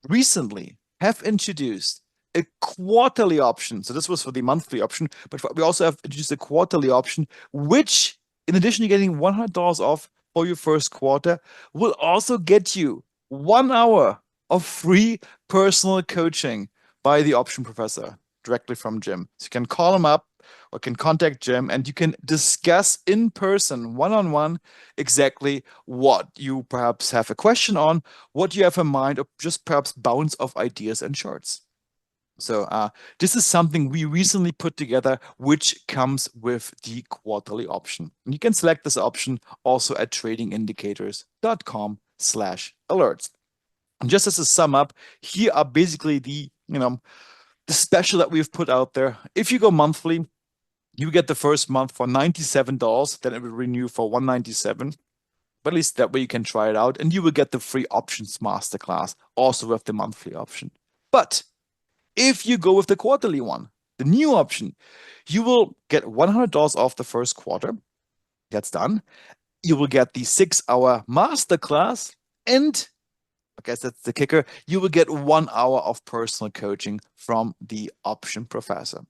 recently have introduced a quarterly option. So this was for the monthly option, but we also have introduced a quarterly option, which, in addition to getting $100 off for your first quarter, will also get you 1 hour of free personal coaching by the option professor directly from Jim. So you can call him up or can contact Jim and you can discuss in person, one on one, exactly what you perhaps have a question on, what you have in mind, or just perhaps bounce off ideas and charts. So this is something we recently put together, which comes with the quarterly option. And you can select this option also at tradingindicators.com/alerts. And just as a sum up, here are basically the special that we've put out there. If you go monthly, you get the first month for $97, then it will renew for $197. But at least that way you can try it out, and you will get the free options masterclass also with the monthly option. But if you go with the quarterly one, the new option, you will get $100 off the first quarter. That's done. You will get the 6 hour masterclass, and I guess that's the kicker. You will get 1 hour of personal coaching from the option professor.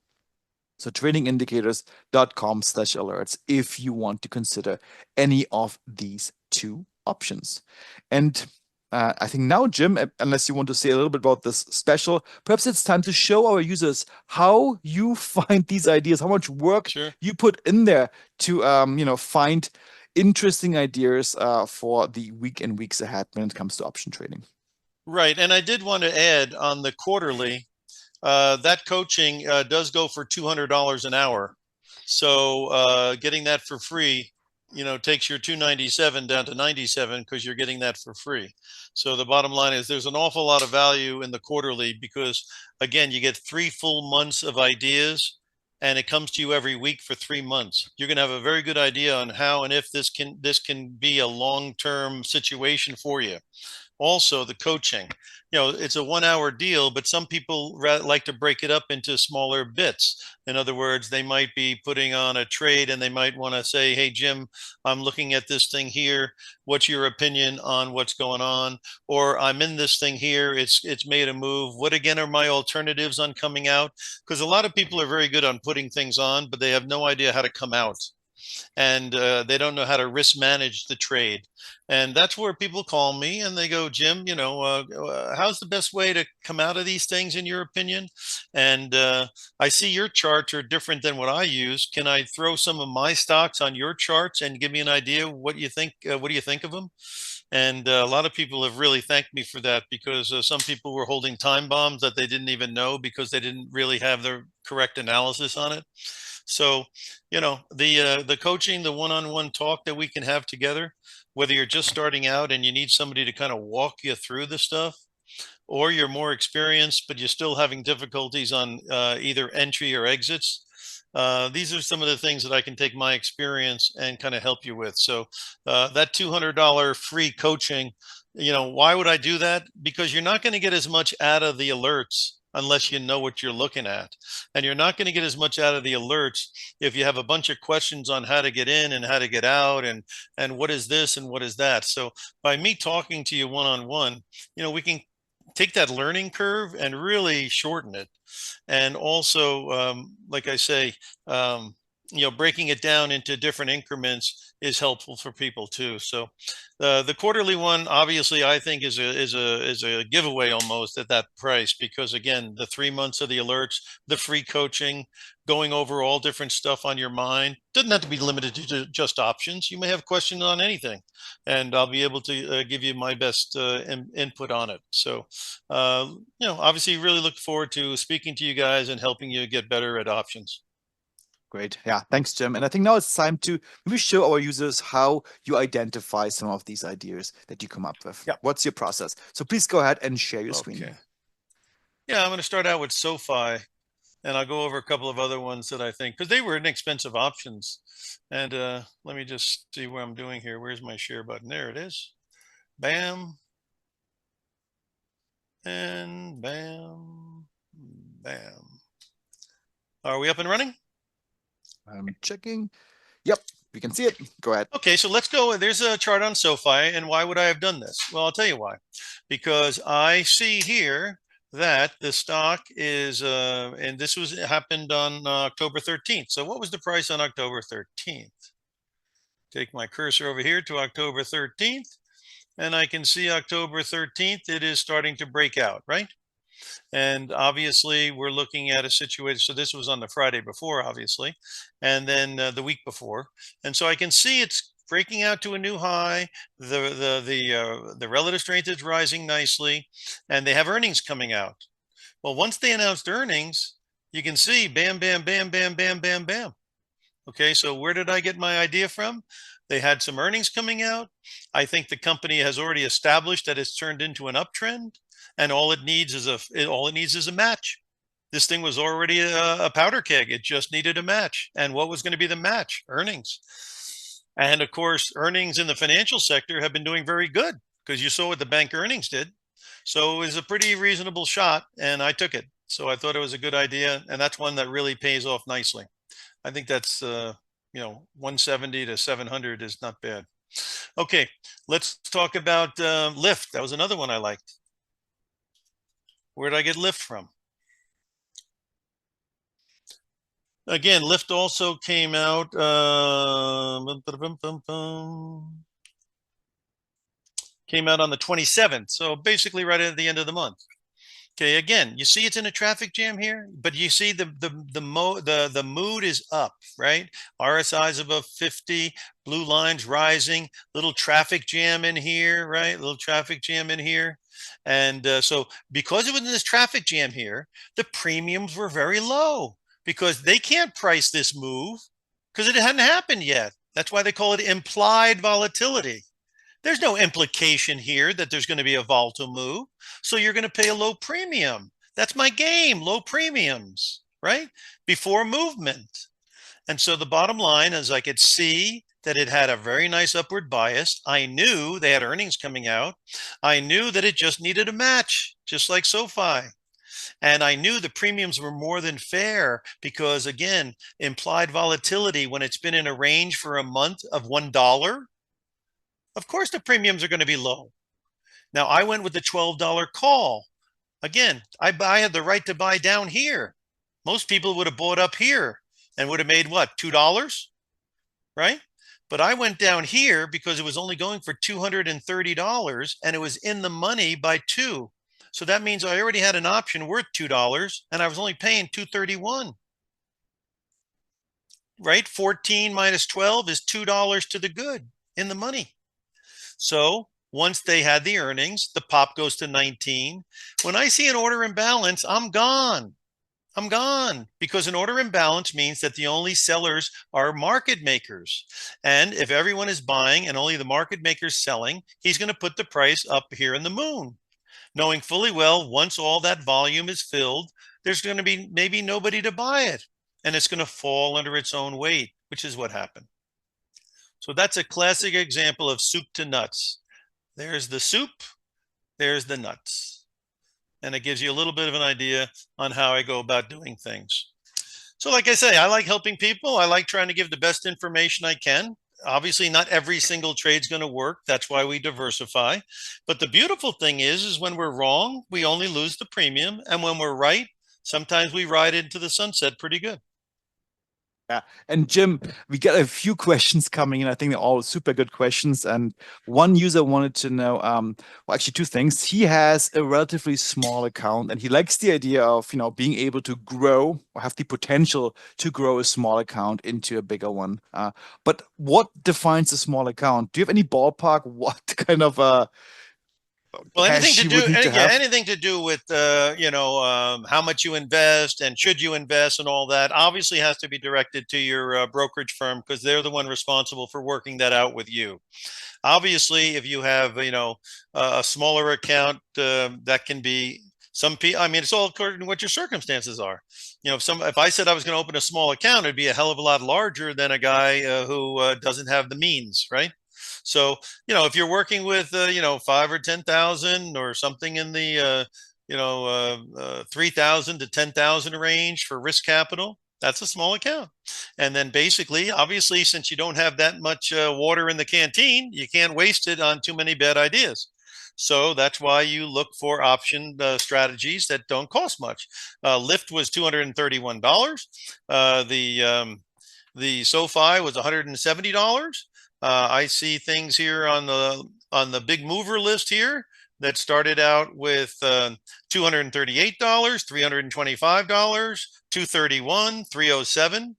So tradingindicators.com/alerts if you want to consider any of these two options. And I think now, Jim, unless you want to say a little bit about this special, perhaps it's time to show our users how you find these ideas, how much work Sure. you put in there to, find interesting ideas for the week and weeks ahead when it comes to option trading. Right. And I did want to add on the quarterly, that coaching does go for $200 an hour. So getting that for free, takes your 297 down to 97 because you're getting that for free. So the bottom line is there's an awful lot of value in the quarterly because, again, you get 3 full months of ideas and it comes to you every week for 3 months. You're going to have a very good idea on how and if this can be a long-term situation for you. Also, the coaching, it's a 1 hour deal, but some people like to break it up into smaller bits. In other words, they might be putting on a trade and they might want to say, hey, Jim, I'm looking at this thing here. What's your opinion on what's going on? Or I'm in this thing here. It's made a move. What again are my alternatives on coming out? Because a lot of people are very good on putting things on, but they have no idea how to come out, and they don't know how to risk manage the trade. And that's where people call me and they go, Jim, how's the best way to come out of these things in your opinion? And I see your charts are different than what I use. Can I throw some of my stocks on your charts and give me an idea what you think? What do you think of them? And a lot of people have really thanked me for that because some people were holding time bombs that they didn't even know because they didn't really have the correct analysis on it. So, the coaching, the one-on-one talk that we can have together, whether you're just starting out and you need somebody to kind of walk you through the stuff, or you're more experienced but you're still having difficulties on either entry or exits. These are some of the things that I can take my experience and kind of help you with. So that $200 free coaching, why would I do that? Because you're not going to get as much out of the alerts unless you know what you're looking at. And you're not going to get as much out of the alerts if you have a bunch of questions on how to get in and how to get out and what is this and what is that. So by me talking to you one-on-one, we can take that learning curve and really shorten it. And also, like I say, breaking it down into different increments is helpful for people too. So the quarterly one, obviously, I think is a giveaway almost at that price because again, the 3 months of the alerts, the free coaching, going over all different stuff on your mind doesn't have to be limited to just options. You may have questions on anything, and I'll be able to give you my best input on it. So, obviously, really look forward to speaking to you guys and helping you get better at options. Great. Yeah, thanks, Jim. And I think now it's time to maybe show our users how you identify some of these ideas that you come up with. Yeah. What's your process? So please go ahead and share your screen. Okay. Yeah, I'm going to start out with SoFi, and I'll go over a couple of other ones that I think because they were inexpensive options. And let me just see what I'm doing here. Where's my share button? There it is. Bam. And bam. Bam. Are we up and running? I'm checking. Yep, we can see it. Go ahead. Okay, so let's go. There's a chart on SoFi, and why would I have done this? Well, I'll tell you why. Because I see here that the stock is, and this was happened on October 13th. So what was the price on October 13th? Take my cursor over here to October 13th, and I can see October 13th, it is starting to break out, right? And obviously, we're looking at a situation. So this was on the Friday before, obviously, and then the week before. And so I can see it's breaking out to a new high. The relative strength is rising nicely, and they have earnings coming out. Well, once they announced earnings, you can see bam, bam, bam, bam, bam, bam, bam. Okay, so where did I get my idea from? They had some earnings coming out. I think the company has already established that it's turned into an uptrend, and all it needs is a match. This thing was already a powder keg. It just needed a match. And what was going to be the match? Earnings. And of course, earnings in the financial sector have been doing very good because you saw what the bank earnings did. So it was a pretty reasonable shot, and I took it. So I thought it was a good idea, and that's one that really pays off nicely. I think that's 170 to 700 is not bad. Okay, let's talk about Lyft. That was another one I liked. Where did I get Lyft from? Again, Lyft also came out. Came out on the 27th, so basically right at the end of the month. Okay, again, you see it's in a traffic jam here, but you see the mood is up, right? RSI is above 50, blue lines rising, little traffic jam in here, right? Little traffic jam in here. And so because it was in this traffic jam here, the premiums were very low because they can't price this move because it hadn't happened yet. That's why they call it implied volatility. There's no implication here that there's going to be a volatile move. So you're going to pay a low premium. That's my game, low premiums, right? Before movement. And so the bottom line is I could see that it had a very nice upward bias. I knew they had earnings coming out. I knew that it just needed a match, just like SoFi. And I knew the premiums were more than fair because, again, implied volatility, when it's been in a range for a month of $1, of course the premiums are going to be low. Now, I went with the $12 call. Again, I had the right to buy down here. Most people would have bought up here and would have made what, $2, right? But I went down here because it was only going for $230 and it was in the money by two. So that means I already had an option worth $2 and I was only paying $231, right? 14 minus 12 is $2 to the good in the money. So once they had the earnings, the pop goes to 19. When I see an order imbalance, I'm gone. I'm gone because an order imbalance means that the only sellers are market makers. And if everyone is buying and only the market makers selling, he's going to put the price up here in the moon, knowing fully well once all that volume is filled, there's going to be maybe nobody to buy it. And it's going to fall under its own weight, which is what happened. So that's a classic example of soup to nuts. There's the soup, there's the nuts. And it gives you a little bit of an idea on how I go about doing things. So like I say, I like helping people. I like trying to give the best information I can. Obviously, not every single trade's going to work. That's why we diversify. But the beautiful thing is when we're wrong, we only lose the premium. And when we're right, sometimes we ride into the sunset pretty good. Yeah. And Jim, we got a few questions coming in. I think they're all super good questions. And one user wanted to know, well, actually two things. He has a relatively small account and he likes the idea of, being able to grow or have the potential to grow a small account into a bigger one. But what defines a small account? Do you have any ballpark what kind of Well, anything cash to he do, would need to yeah, have? anything to do with how much you invest and should you invest and all that obviously has to be directed to your brokerage firm because they're the one responsible for working that out with you. Obviously, if you have a smaller account, that can be some people. I mean, it's all according to what your circumstances are. If I said I was going to open a small account, it'd be a hell of a lot larger than a guy who doesn't have the means, right? So, if you're working with, 5 or 10,000 or something in the, 3,000 to 10,000 range for risk capital, That's a small account. And then basically, obviously, since you don't have that much water in the canteen, you can't waste it on too many bad ideas. So that's why you look for option strategies that don't cost much. Lyft was $231. The SoFi was $170. I see things here on the big mover list here that started out with $238, $325, 231, 307.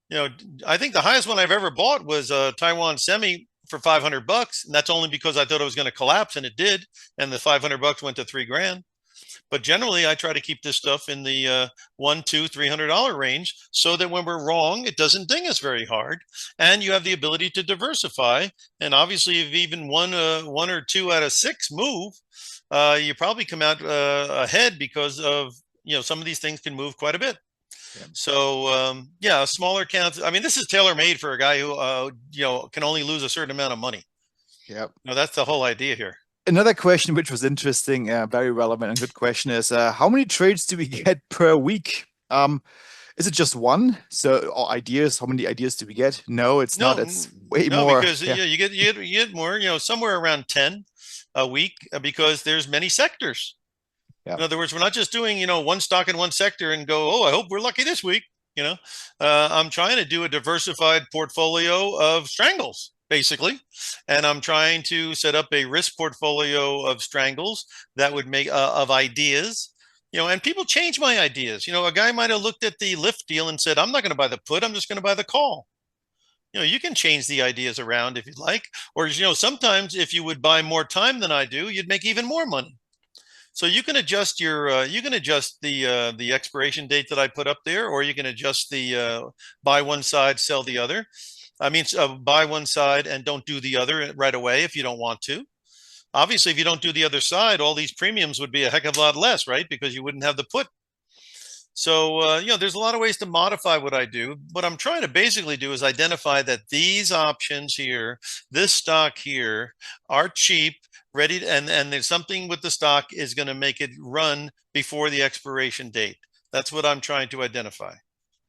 You know, I think the highest one I've ever bought was a Taiwan Semi for $500, and that's only because I thought it was going to collapse, and it did, and the $500 went to $3,000. But generally, I try to keep this stuff in the $100, $200, $300 range, so that when we're wrong, it doesn't ding us very hard, and you have the ability to diversify. And obviously, if even one or two out of six move, you probably come out ahead because of some of these things can move quite a bit. Yeah. So yeah, smaller accounts. I mean, this is tailor made for a guy who can only lose a certain amount of money. Yeah. No, that's the whole idea here. Another question which was interesting, very relevant and good question is how many trades do we get per week? Is it just one? So, or ideas, how many ideas do we get? No, it's not. It's way no, more. because Yeah. you get more, somewhere around 10 a week because there's many sectors. Yeah. In other words, we're not just doing, one stock in one sector and go, oh, I hope we're lucky this week. I'm trying to do a diversified portfolio of strangles, basically. And I'm trying to set up a risk portfolio of strangles that would make of ideas. And people change my ideas. A guy might have looked at the Lyft deal and said, I'm not going to buy the put, I'm just going to buy the call. You can change the ideas around if you'd like. Or, sometimes if you would buy more time than I do, you'd make even more money. So you can adjust the expiration date that I put up there, or you can adjust the buy one side, sell the other. I mean, buy one side and don't do the other right away if you don't want to. Obviously, if you don't do the other side, all these premiums would be a heck of a lot less, right? Because you wouldn't have the put. So, there's a lot of ways to modify what I do. What I'm trying to basically do is identify that these options here, this stock here, are cheap, ready, and there's something with the stock is going to make it run before the expiration date. That's what I'm trying to identify.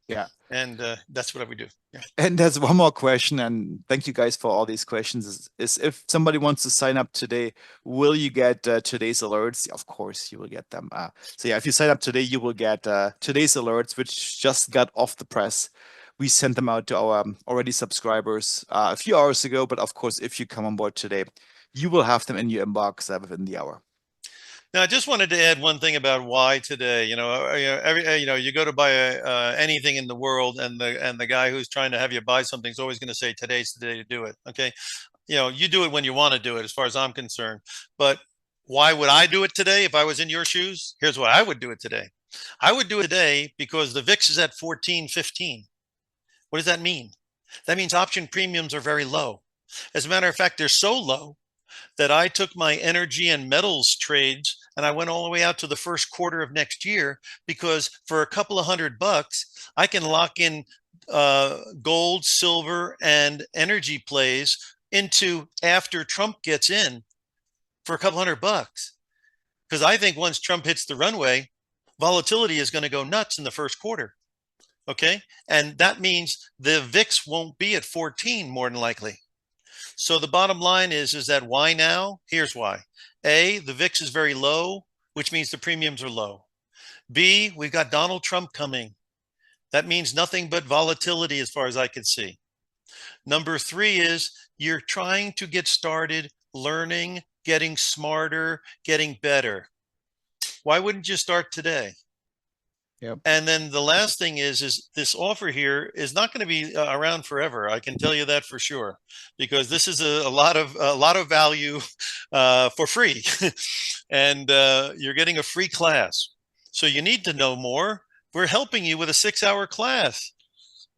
Yeah. And that's what I would do. Yeah. And there's one more question, and thank you guys for all these questions. Is if somebody wants to sign up today, will you get today's alerts? Of course, you will get them. So yeah, if you sign up today, you will get today's alerts, which just got off the press. We sent them out to our already subscribers a few hours ago, but of course, if you come on board today, you will have them in your inbox within the hour. Now, I just wanted to add one thing about why today. You go to buy anything in the world, and the guy who's trying to have you buy something is always going to say today's the day to do it. Okay, you do it when you want to do it, as far as I'm concerned. But why would I do it today if I was in your shoes? Here's why I would do it today. I would do it today because the VIX is at 14.15. What does that mean? That means option premiums are very low. As a matter of fact, they're so low that I took my energy and metals trades and I went all the way out to the first quarter of next year, because for a couple of $100, I can lock in gold, silver, and energy plays into after Trump gets in for a couple $100. Because I think once Trump hits the runway, volatility is going to go nuts in the first quarter. Okay. And that means the VIX won't be at 14 more than likely. So the bottom line is that why now? Here's why. A, the VIX is very low, which means the premiums are low. B, we've got Donald Trump coming. That means nothing but volatility as far as I can see. Number three is you're trying to get started learning, getting smarter, getting better. Why wouldn't you start today? Yep. And then the last thing is this offer here is not going to be around forever. I can tell you that for sure, because this is a lot of value for free, and you're getting a free class. So you need to know more. We're helping you with a 6-hour class.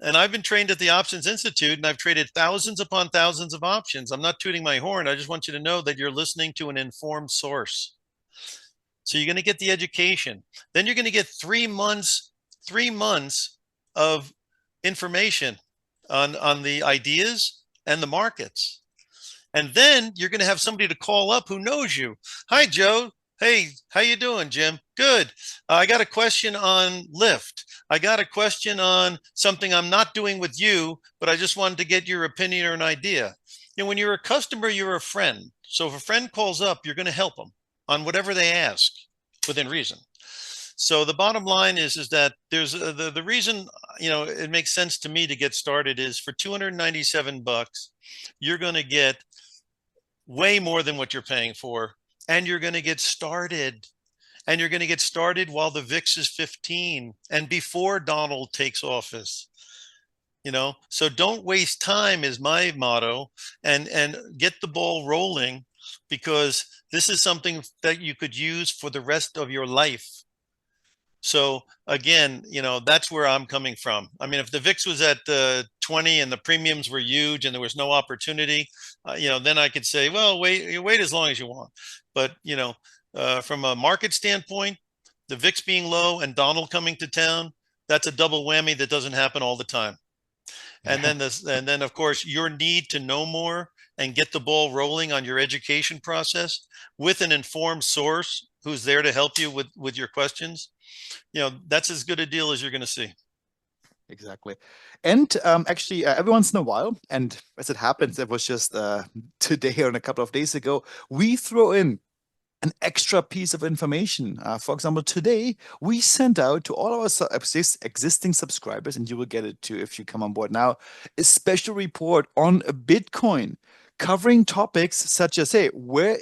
And I've been trained at the Options Institute, and I've traded thousands upon thousands of options. I'm not tooting my horn. I just want you to know that you're listening to an informed source. So you're going to get the education. Then you're going to get 3 months of information on the ideas and the markets. And then you're going to have somebody to call up who knows you. Hi, Joe. Hey, how you doing, Jim? Good. I got a question on Lyft. I got a question on something I'm not doing with you, but I just wanted to get your opinion or an idea. When you're a customer, you're a friend. So if a friend calls up, you're going to help them on whatever they ask within reason. So the bottom line is that there's the reason, it makes sense to me to get started is for 297 bucks, you're going to get way more than what you're paying for, and you're going to get started. And you're going to get started while the VIX is 15 and before Donald takes office. So don't waste time is my motto, and get the ball rolling, because this is something that you could use for the rest of your life. So again, that's where I'm coming from. I mean, if the VIX was at 20 and the premiums were huge and there was no opportunity, then I could say, well, wait as long as you want. But from a market standpoint, the VIX being low and Donald coming to town, that's a double whammy that doesn't happen all the time. Yeah, And then of course your need to know more and get the ball rolling on your education process with an informed source who's there to help you with your questions. That's as good a deal as you're going to see. exactly. And actually, every once in a while, and as it happens, it was just today or a couple of days ago, we throw in an extra piece of information. For example, today we sent out to all our existing subscribers, and you will get it too if you come on board now, a special report on Bitcoin covering topics such as, hey, where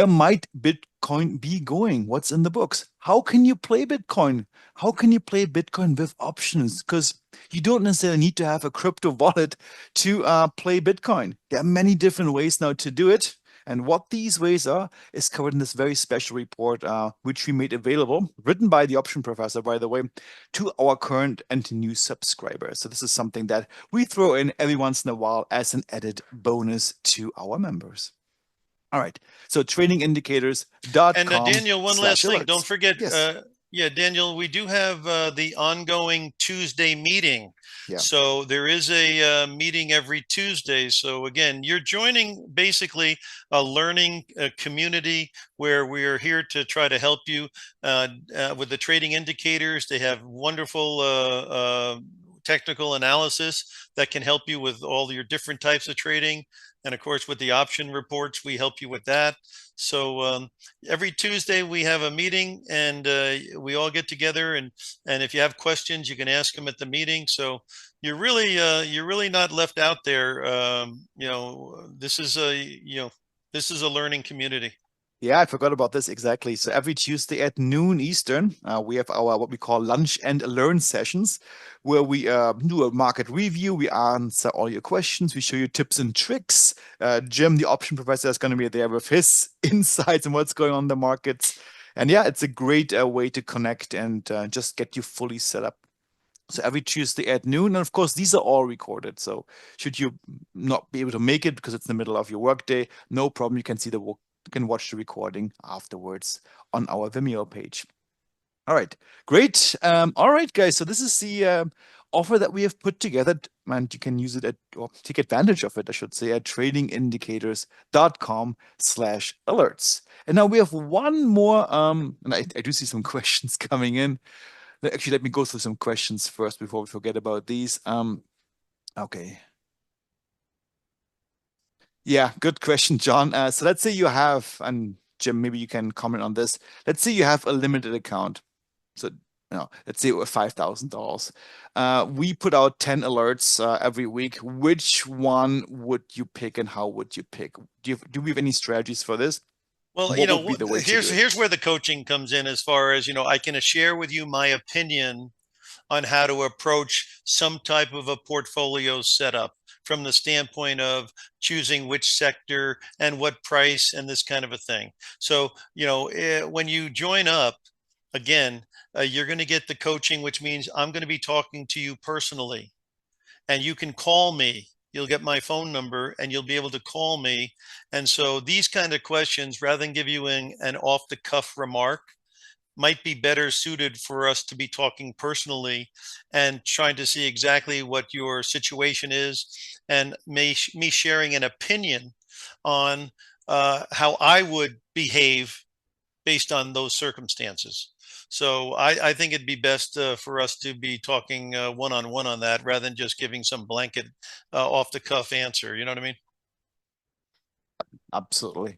might Bitcoin be going? What's in the books? How can you play Bitcoin? How can you play Bitcoin with options? Because you don't necessarily need to have a crypto wallet to play Bitcoin. There are many different ways now to do it. And what these ways are is covered in this very special report, which we made available, written by the option professor, by the way, to our current and new subscribers. So this is something that we throw in every once in a while as an added bonus to our members. All right. So And trainingindicators.com Daniel, one slash last thing. Don't alerts. forget, Yes. yeah, Daniel, we do have the ongoing Tuesday meeting. Yeah. So there is a meeting every Tuesday. So again, you're joining basically a learning community where we are here to try to help you with the trading indicators. They have wonderful technical analysis that can help you with all your different types of trading. And of course, with the option reports, we help you with that. So every Tuesday we have a meeting, and we all get together, and if you have questions, you can ask them at the meeting. So you're really not left out there. This is a learning community. Yeah, I forgot about this exactly. So every Tuesday at noon Eastern, we have our what we call lunch and learn sessions, where we do a market review. We answer all your questions. We show you tips and tricks. Jim, the option professor, is going to be there with his insights and what's going on in the markets. And yeah, it's a great way to connect and just get you fully set up. So every Tuesday at noon, and of course these are all recorded. So should you not be able to make it because it's in the middle of your workday, no problem. You can see you can watch the recording afterwards on our Vimeo page. All right, great. All right, guys. So this is the offer that we have put together, and you can use it or take advantage of it, I should say, at tradingindicators.com/alerts. And now we have one more, and I do see some questions coming in. Actually, let me go through some questions first before we forget about these. Okay. Yeah, good question, John. So let's say you have, and Jim, maybe you can comment on this. Let's say you have a limited account. So, let's say $5,000. We put out 10 alerts every week. Which one would you pick and how would you pick? Do we have any strategies for this? Well, What would be the way to do it? here's where the coaching comes in. As far as I can share with you my opinion on how to approach some type of a portfolio setup from the standpoint of choosing which sector and what price and this kind of a thing. So, when you join up, again, you're going to get the coaching, which means I'm going to be talking to you personally, and you can call me. You'll get my phone number and you'll be able to call me. And so these kind of questions, rather than give you an off the cuff remark, might be better suited for us to be talking personally and trying to see exactly what your situation is, and me sharing an opinion on how I would behave based on those circumstances. So I think it'd be best for us to be talking one-on-one on that rather than just giving some blanket off the cuff answer. You know what I mean? Absolutely.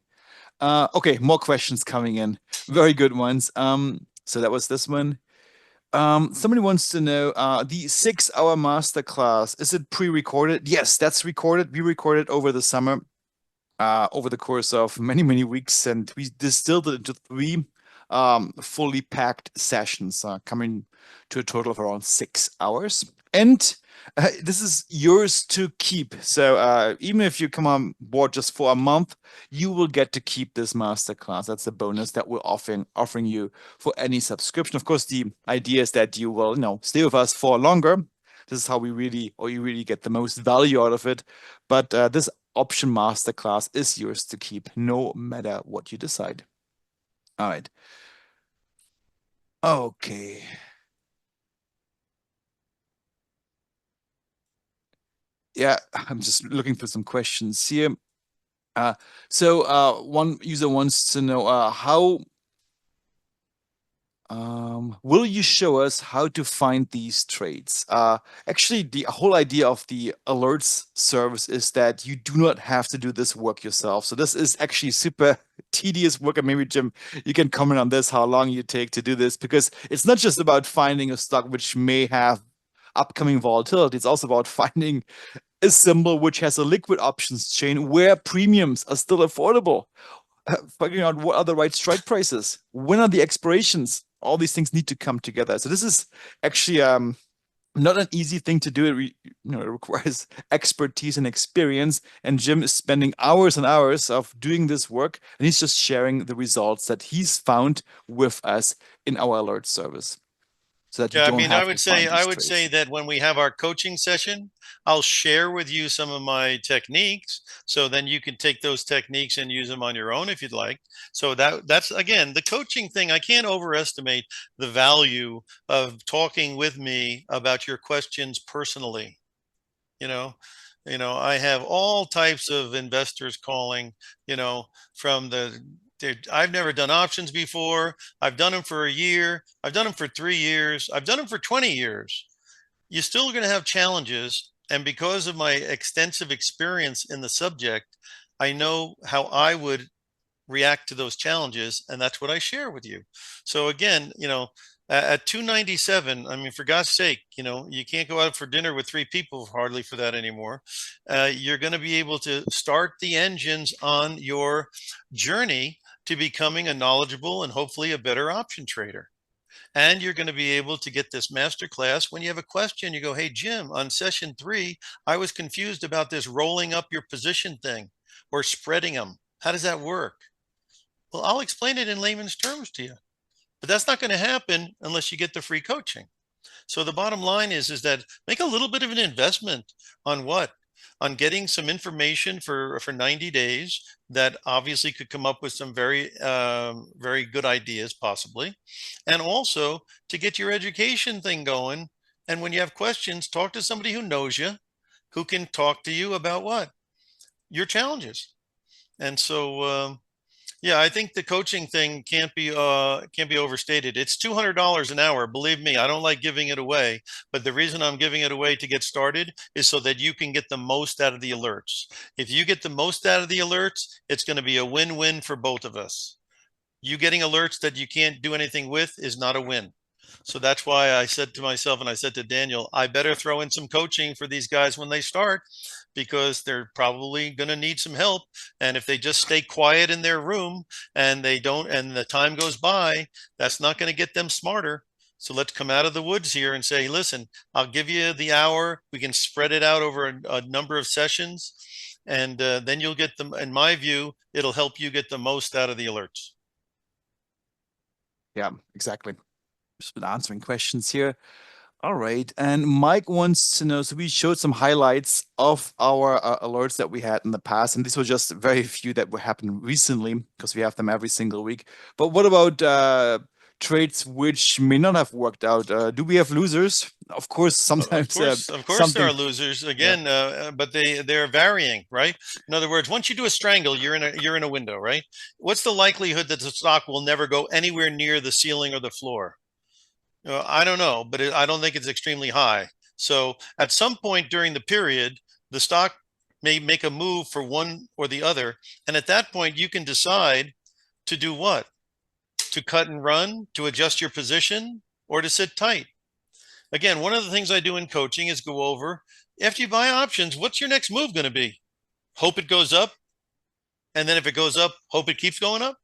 Okay, more questions coming in. Very good ones. So that was this one. Somebody wants to know the 6 hour masterclass, is it pre-recorded? Yes, that's recorded. We recorded over the summer, over the course of many, many weeks, and we distilled it into three fully packed sessions, coming to a total of around 6 hours. And this is yours to keep. So even if you come on board just for a month, you will get to keep this masterclass. That's a bonus that we're offering you for any subscription. Of course, the idea is that you will, stay with us for longer. This is how you really get the most value out of it. But this option masterclass is yours to keep, no matter what you decide. All right. Okay. Yeah, I'm just looking for some questions here. One user wants to know how will you show us how to find these trades? Actually, the whole idea of the alerts service is that you do not have to do this work yourself. So this is actually super tedious work. And maybe Jim, you can comment on this, how long you take to do this, because it's not just about finding a stock which may have upcoming volatility. It's also about finding a symbol which has a liquid options chain where premiums are still affordable, figuring out what are the right strike prices, when are the expirations. All these things need to come together. So this is actually not an easy thing to do. It requires expertise and experience. And Jim is spending hours and hours of doing this work, and he's just sharing the results that he's found with us in our alert service, so that you Yeah, I don't mean, have to find I these would say trades. that when we have our coaching session, I'll share with you some of my techniques, so then you can take those techniques and use them on your own if you'd like. So that's again the coaching thing. I can't overestimate the value of talking with me about your questions personally. You know, I have all types of investors calling, from I've never done options before. I've done them for a year. I've done them for 3 years. I've done them for 20 years. You're still going to have challenges. And because of my extensive experience in the subject, I know how I would react to those challenges, and that's what I share with you. So again, at 297, I mean, for God's sake, you can't go out for dinner with three people hardly for that anymore. You're going to be able to start the engines on your journey to becoming a knowledgeable and hopefully a better option trader. And you're going to be able to get this master class. When you have a question, you go, hey, Jim, on session 3, I was confused about this rolling up your position thing or spreading them. How does that work? Well, I'll explain it in layman's terms to you, but that's not going to happen unless you get the free coaching. So the bottom line is that make a little bit of an investment on what? On getting some information for 90 days that obviously could come up with some very good ideas possibly, and also to get your education thing going. And when you have questions, talk to somebody who knows you, who can talk to you about what? Your challenges. And so yeah, I think the coaching thing can't be overstated. It's $200 an hour. Believe me, I don't like giving it away, but the reason I'm giving it away to get started is so that you can get the most out of the alerts. If you get the most out of the alerts, it's going to be a win-win for both of us. You getting alerts that you can't do anything with is not a win. So that's why I said to myself and I said to Daniel, I better throw in some coaching for these guys when they start because they're probably going to need some help. And if they just stay quiet in their room and they don't, and the time goes by, that's not going to get them smarter. So let's come out of the woods here and say, listen, I'll give you the hour. We can spread it out over a number of sessions. And then you'll get them, in my view, it'll help you get the most out of the alerts. Yeah, exactly. Just been answering questions here. All right. And Mike wants to know, so we showed some highlights of our alerts that we had in the past, and these were just very few that were happening recently because we have them every single week. But what about trades which may not have worked out. Do we have losers? Of course, sometimes Of course, there are something. losers Yeah. again, but they're varying, right? In other words, once you do a strangle, you're in a window, right? What's the likelihood that the stock will never go anywhere near the ceiling or the floor? I don't know, but I don't think it's extremely high. So at some point during the period, the stock may make a move for one or the other, and at that point, you can decide to do what? To cut and run, to adjust your position, or to sit tight. Again, one of the things I do in coaching is go over after you buy options, what's your next move going to be? Hope it goes up. And then if it goes up, hope it keeps going up.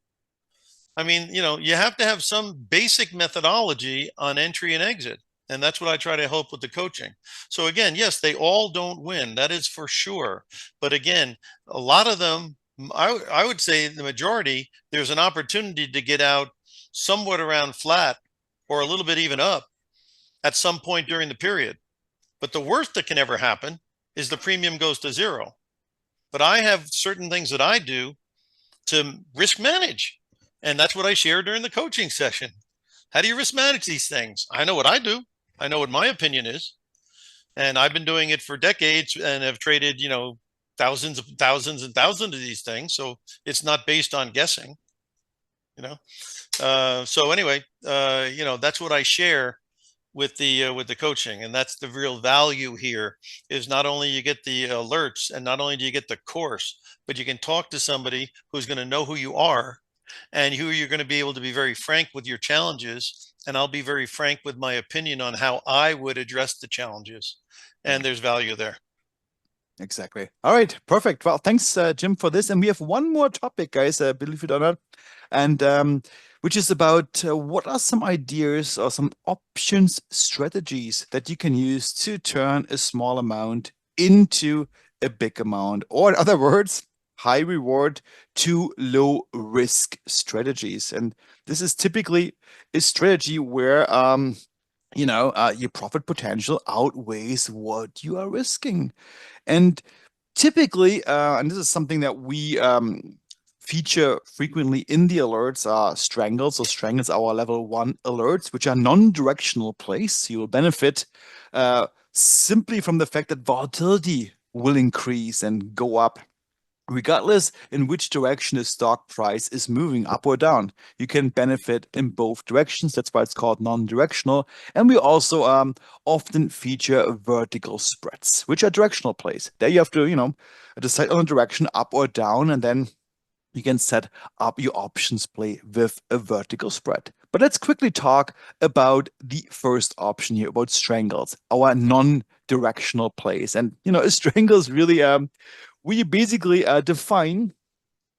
I mean, you have to have some basic methodology on entry and exit. And that's what I try to help with the coaching. So again, yes, they all don't win. That is for sure. But again, a lot of them, I would say the majority, there's an opportunity to get out somewhat around flat or a little bit even up at some point during the period. But the worst that can ever happen is the premium goes to zero. But I have certain things that I do to risk manage. And that's what I share during the coaching session. How do you risk manage these things? I know what I do. I know what my opinion is. And I've been doing it for decades and have traded, thousands and thousands of these things. So it's not based on guessing, you know. So anyway, that's what I share with the coaching, and that's the real value here. Is not only you get the alerts, and not only do you get the course, but you can talk to somebody who's going to know who you are, and who you're going to be able to be very frank with your challenges, and I'll be very frank with my opinion on how I would address the challenges, Yeah. and there's value there. Exactly. All right, perfect. Well, thanks, Jim, for this. And we have one more topic, guys, believe it or not, and which is about what are some ideas or some options strategies that you can use to turn a small amount into a big amount, or in other words, high reward to low risk strategies. And this is typically a strategy where your profit potential outweighs what you are risking. And typically, and this is something that we feature frequently in the alerts, are strangles. So strangles are our level 1 alerts, which are non-directional plays. You will benefit simply from the fact that volatility will increase and go up regardless in which direction the stock price is moving, up or down. You can benefit in both directions. That's why it's called non-directional. And we also often feature vertical spreads, which are directional plays. There you have to, decide on a direction, up or down, and then you can set up your options play with a vertical spread. But let's quickly talk about the first option here, about strangles, our non-directional plays. And a strangle is really we basically define,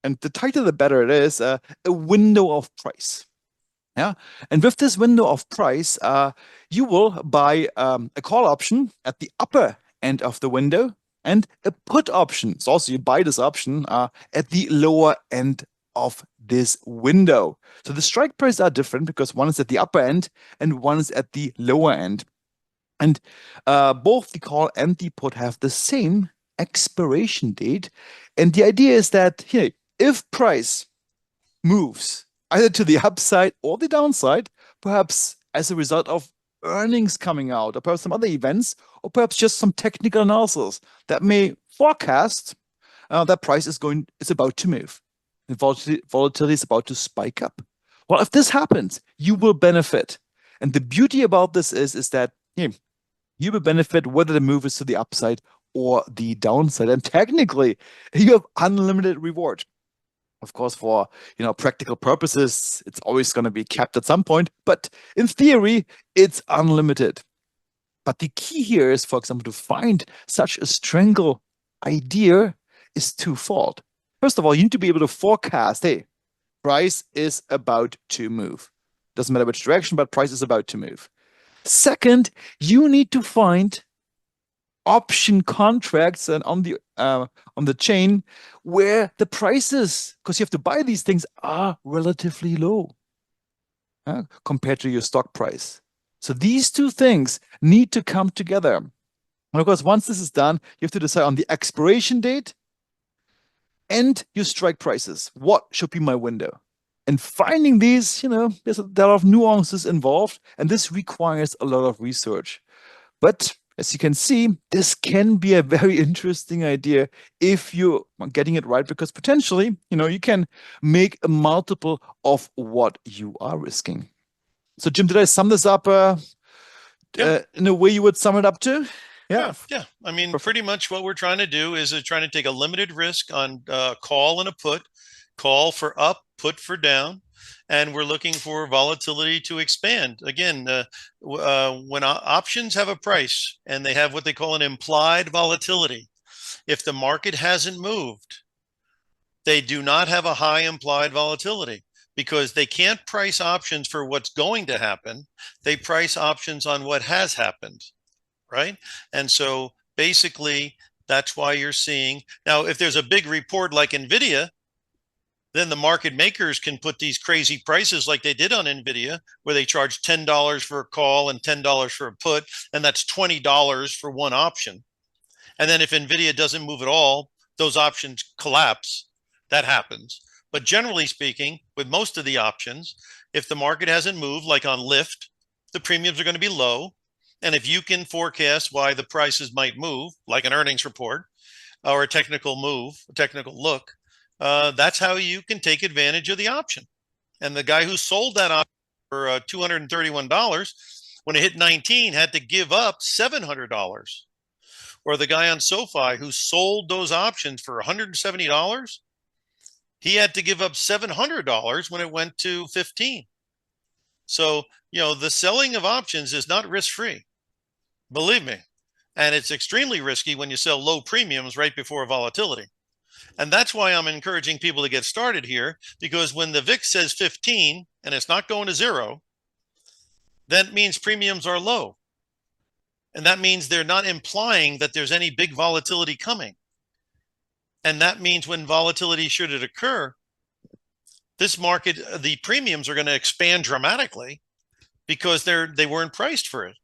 and the tighter the better it is, a window of price. Yeah, and with this window of price, you will buy a call option at the upper end of the window and a put option. So also you buy this option at the lower end of this window. So the strike prices are different because one is at the upper end and one is at the lower end. And both the call and the put have the same expiration date. And the idea is that here, if price moves either to the upside or the downside, perhaps as a result of earnings coming out, or perhaps some other events, or perhaps just some technical analysis that may forecast that price is about to move. And volatility is about to spike up. Well, if this happens, you will benefit. And the beauty about this is that you will benefit whether the move is to the upside or the downside. And technically, you have unlimited reward. Of course, for practical purposes, it's always going to be capped at some point, but in theory, it's unlimited. But the key here is, for example, to find such a strangle idea is twofold. First of all, you need to be able to forecast, hey, price is about to move. Doesn't matter which direction, but price is about to move. Second, you need to find option contracts and on the chain where the prices, because you have to buy these things, are relatively low compared to your stock price. So these two things need to come together. And of course, once this is done, you have to decide on the expiration date and your strike prices. What should be my window? And finding these, there are a lot of nuances involved, and this requires a lot of research. But as you can see, this can be a very interesting idea if you're getting it right, because potentially, you can make a multiple of what you are risking. So, Jim, did I sum this up Yeah. in a way you would sum it up to? Yeah, Yeah, yeah. I mean, perfect. pretty much what we're trying to do is trying to take a limited risk on call and a put, call for up, put for down, and we're looking for volatility to expand. Again, when options have a price and they have what they call an implied volatility, if the market hasn't moved, they do not have a high implied volatility because they can't price options for what's going to happen. They price options on what has happened, right? And so basically, that's why you're seeing now, if there's a big report like NVIDIA, then the market makers can put these crazy prices like they did on NVIDIA, where they charge $10 for a call and $10 for a put, and that's $20 for one option. And then if NVIDIA doesn't move at all, those options collapse. That happens. But generally speaking, with most of the options, if the market hasn't moved, like on Lyft, the premiums are going to be low. And if you can forecast why the prices might move, like an earnings report or a technical move, a technical look, that's how you can take advantage of the option. And the guy who sold that option for $231, when it hit 19, had to give up $700. Or the guy on SoFi who sold those options for $170, he had to give up $700 when it went to 15. So, the selling of options is not risk free, believe me. And it's extremely risky when you sell low premiums right before volatility. And that's why I'm encouraging people to get started here, because when the VIX says 15 and it's not going to zero, that means premiums are low. And that means they're not implying that there's any big volatility coming. And that means when volatility should it occur, this market, the premiums are going to expand dramatically because they weren't priced for it.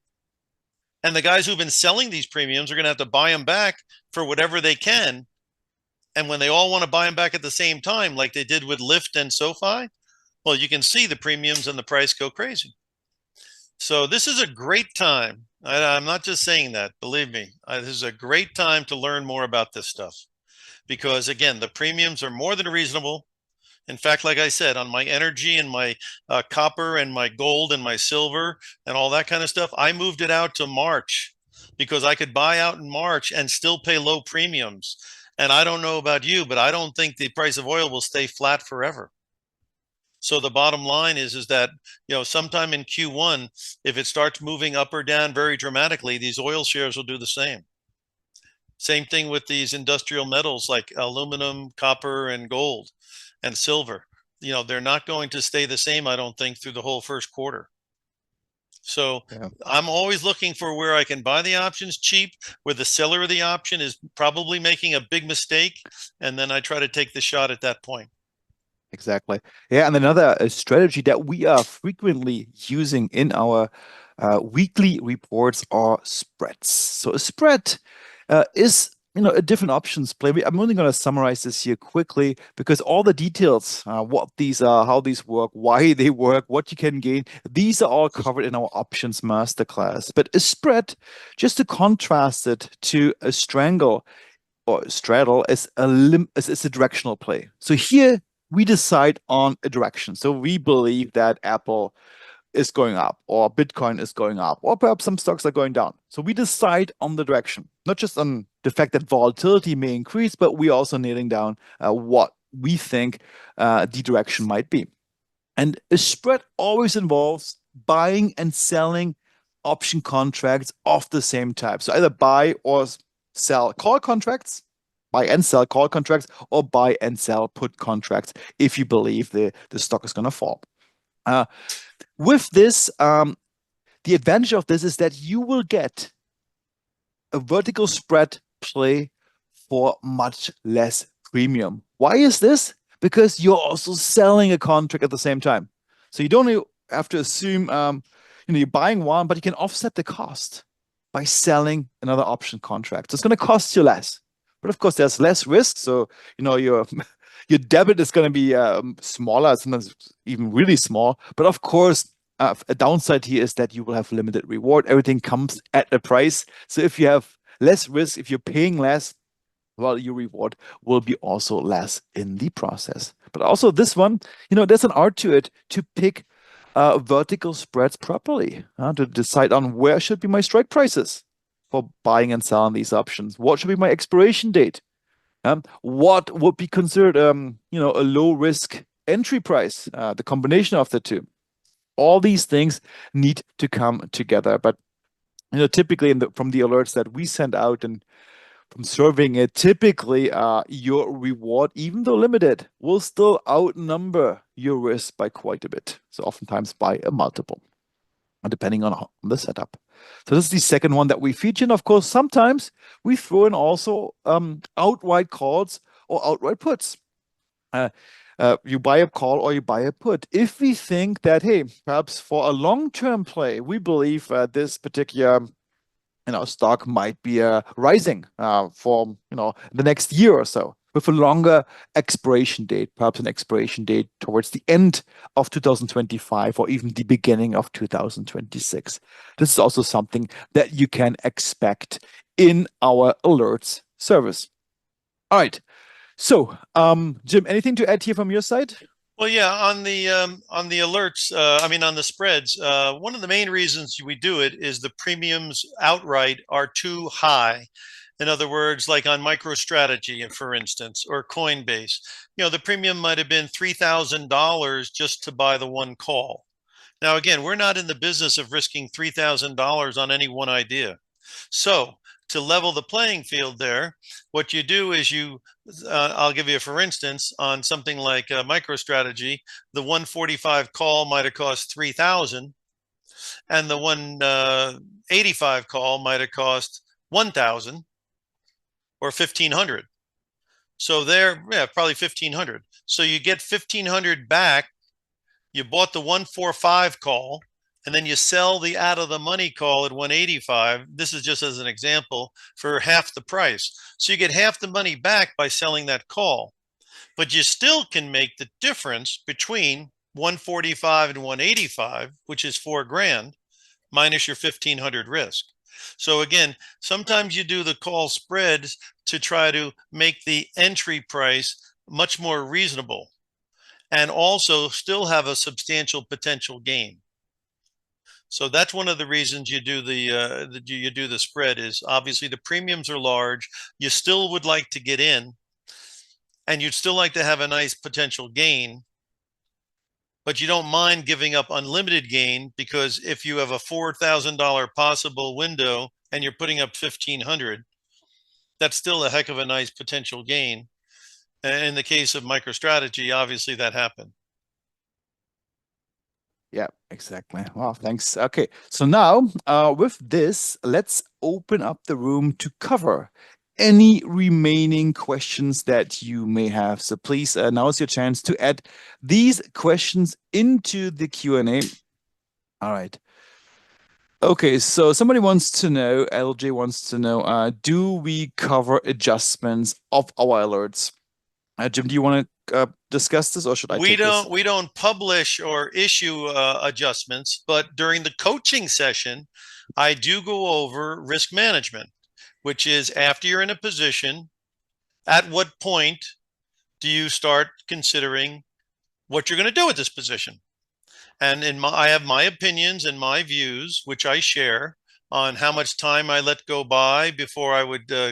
And the guys who've been selling these premiums are going to have to buy them back for whatever they can. And when they all want to buy them back at the same time, like they did with Lyft and SoFi, well, you can see the premiums and the price go crazy. So this is a great time. I'm not just saying that, believe me. This is a great time to learn more about this stuff because, again, the premiums are more than reasonable. In fact, like I said, on my energy and my copper and my gold and my silver and all that kind of stuff, I moved it out to March because I could buy out in March and still pay low premiums. And I don't know about you, but I don't think the price of oil will stay flat forever. So the bottom line is that, sometime in Q1, if it starts moving up or down very dramatically, these oil shares will do the same. Same thing with these industrial metals like aluminum, copper, and gold and silver. They're not going to stay the same, I don't think, through the whole first quarter. So Yeah. I'm always looking for where I can buy the options cheap, where the seller of the option is probably making a big mistake, and then I try to take the shot at that point. Exactly. Yeah, and another strategy that we are frequently using in our weekly reports are spreads. So a spread is, a different options play. I'm only going to summarize this here quickly because all the details, what these are, how these work, why they work, what you can gain, these are all covered in our options masterclass. But a spread, just to contrast it to a strangle, or straddle is is a directional play. So here we decide on a direction. So we believe that Apple is going up or Bitcoin is going up or perhaps some stocks are going down. So we decide on the direction, not just on the fact that volatility may increase, but we also nailing down what we think the direction might be. And a spread always involves buying and selling option contracts of the same type. So either buy or sell call contracts, buy and sell call contracts, or buy and sell put contracts if you believe the stock is going to fall. Uh, with this, the advantage of this is that you will get a vertical spread play for much less premium. Why is this? Because you're also selling a contract at the same time. So you don't have to assume you're buying one, but you can offset the cost by selling another option contract. So it's going to cost you less. But of course, there's less risk. So, you're Your debit is going to be smaller, sometimes even really small. But of course, a downside here is that you will have limited reward. Everything comes at a price. So if you have less risk, if you're paying less, well, your reward will be also less in the process. But also this one, there's an art to it to pick vertical spreads properly, to decide on where should be my strike prices for buying and selling these options. What should be my expiration date? What would be considered, a low risk entry price? The combination of the two. All these things need to come together. But typically from the alerts that we send out and from serving it, typically your reward, even though limited, will still outnumber your risk by quite a bit. So oftentimes by a multiple, depending on the setup. So this is the second one that we feature. And of course, sometimes we throw in also outright calls or outright puts. Uh, you buy a call or you buy a put. If we think that, hey, perhaps for a long-term play, we believe this particular stock might be rising for the next year or so with a longer expiration date, perhaps an expiration date towards the end of 2025 or even the beginning of 2026. This is also something that you can expect in our alerts service. All right. So, Jim, anything to add here from your side? Well, yeah, on the alerts, I mean on the spreads, one of the main reasons we do it is the premiums outright are too high. In other words, like on MicroStrategy, for instance, or Coinbase, the premium might have been $3,000 just to buy the one call. Now, again, we're not in the business of risking $3,000 on any one idea. So to level the playing field there, what you do is I'll give you, for instance, on something like MicroStrategy, the 145 call might have cost 3,000, and the 185 call might have cost 1,000 or 1,500. So there, yeah, probably 1,500. So you get 1,500 back. You bought the 145 call, and then you sell the out of the money call at 185. This is just as an example, for half the price. So you get half the money back by selling that call, but you still can make the difference between 145 and 185, which is $4,000 minus your 1,500 risk. So again, sometimes you do the call spreads to try to make the entry price much more reasonable and also still have a substantial potential gain. So that's one of the reasons you do the spread, is obviously the premiums are large. You still would like to get in, and you'd still like to have a nice potential gain, but you don't mind giving up unlimited gain, because if you have a $4,000 possible window and you're putting up 1,500, that's still a heck of a nice potential gain. And in the case of MicroStrategy, obviously that happened. Yeah, exactly. Wow, thanks. Okay, so now with this, let's open up the room to cover any remaining questions that you may have. So please, now is your chance to add these questions into the Q&A. All right. Okay, so somebody wants to know, LJ wants to know, do we cover adjustments of our alerts? Jim, do you want to discuss this, or should I take this? We don't publish or issue adjustments, but during the coaching session, I do go over risk management, which is after you're in a position, at what point do you start considering what you're going to do with this position? And I have my opinions and my views, which I share, on how much time I let go by before I would do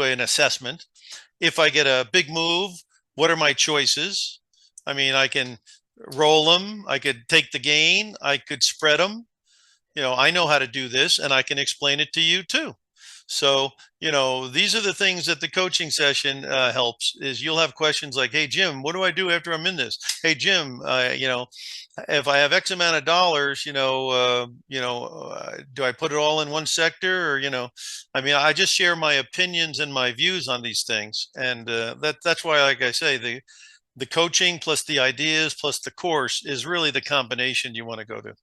an assessment. If I get a big move, what are my choices? I mean, I can roll them. I could take the gain. I could spread them. I know how to do this, and I can explain it to you too. So, these are the things that the coaching session helps. Is you'll have questions like, "Hey, Jim, what do I do after I'm in this? Hey, Jim, if I have X amount of dollars, do I put it all in one sector, or I mean, I just share my opinions and my views on these things, and that's why, like I say, the coaching plus the ideas plus the course is really the combination you want to go to.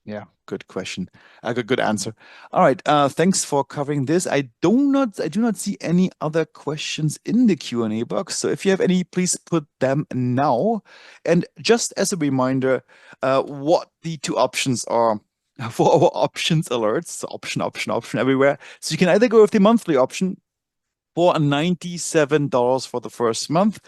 Yeah, good question. Good answer. All right. Thanks for covering this. I do not see any other questions in the Q&A box. So if you have any, please put them now. And just as a reminder, what the two options are for our options alerts. So option everywhere. So you can either go with the monthly option for $97 for the first month,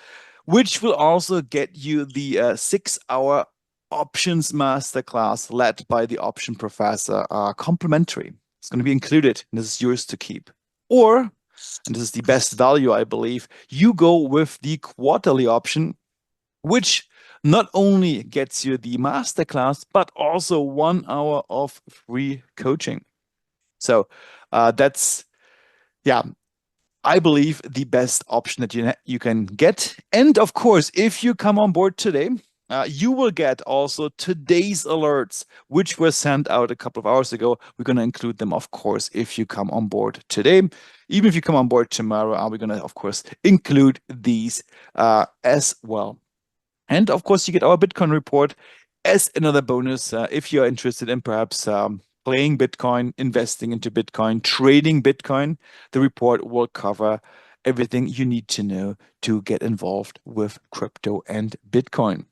which will also get you the 6 hour options masterclass led by the option professor, complimentary. It's going to be included, and this is yours to keep. Or, and this is the best value, I believe, you go with the quarterly option, which not only gets you the masterclass, but also 1 hour of free coaching. So that's, yeah, I believe the best option that you can get. And of course, if you come on board today, you will get also today's alerts, which were sent out a couple of hours ago. We're going to include them, of course, if you come on board today. Even if you come on board tomorrow, we're going to, of course, include these as well. And of course, you get our Bitcoin report as another bonus if you're interested in perhaps playing Bitcoin, investing into Bitcoin, trading Bitcoin. The report will cover everything you need to know to get involved with crypto and Bitcoin.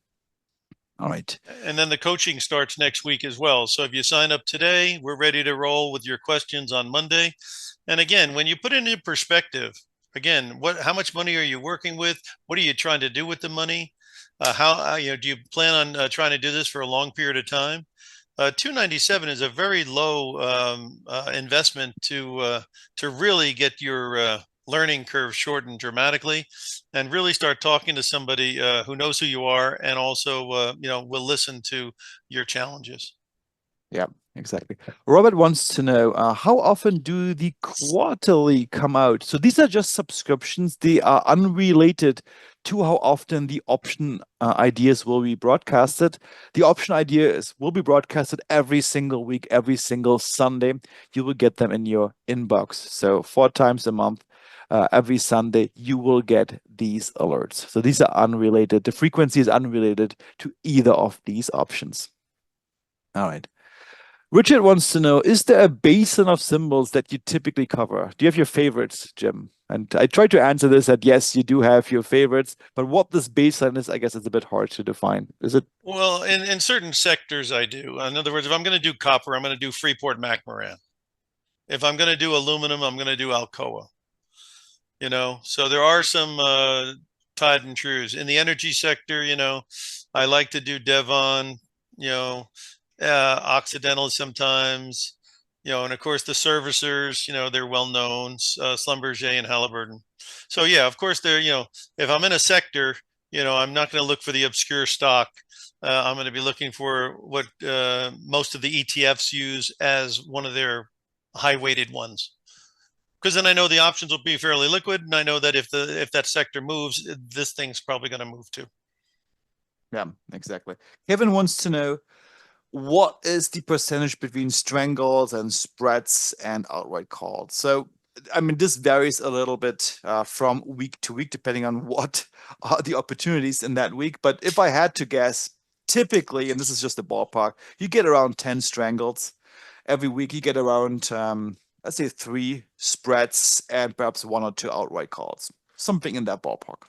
All right. And then the coaching starts next week as well. So if you sign up today, we're ready to roll with your questions on Monday. And again, when you put it into perspective, again, how much money are you working with? What are you trying to do with the money? Do you plan on trying to do this for a long period of time? 297 is a very low investment to really get your learning curve shortened dramatically, and really start talking to somebody who knows who you are, and also will listen to your challenges. Yeah, exactly. Robert wants to know how often do the quarterly come out? So these are just subscriptions. They are unrelated to how often the option ideas will be broadcasted. The option ideas will be broadcasted every single week, every single Sunday. You will get them in your inbox. So 4 times a month, every Sunday, you will get these alerts. So these are unrelated. The frequency is unrelated to either of these options. All right. Richard wants to know, is there a basin of symbols that you typically cover? Do you have your favorites, Jim? And I tried to answer this that yes, you do have your favorites, but what this baseline is, I guess it's a bit hard to define. Is it? Well, in certain sectors, I do. In other words, if I'm going to do copper, I'm going to do Freeport McMoran. If I'm going to do aluminum, I'm going to do Alcoa. So there are some tried and trues in the energy sector. I like to do Devon, you know, Occidental sometimes, and of course the servicers, they're well known, Schlumberger and Halliburton. So yeah, of course if I'm in a sector, I'm not going to look for the obscure stock. I'm going to be looking for what most of the ETFs use as one of their high weighted ones, because then I know the options will be fairly liquid, and I know that if that sector moves, this thing's probably going to move too. Yeah, exactly. Kevin wants to know, what is the percentage between strangles and spreads and outright calls? So, I mean, this varies a little bit from week to week, depending on what are the opportunities in that week. But if I had to guess, typically, and this is just a ballpark, you get around 10 strangles. Every week, you get around, let's say, 3 spreads and perhaps 1 or 2 outright calls, something in that ballpark.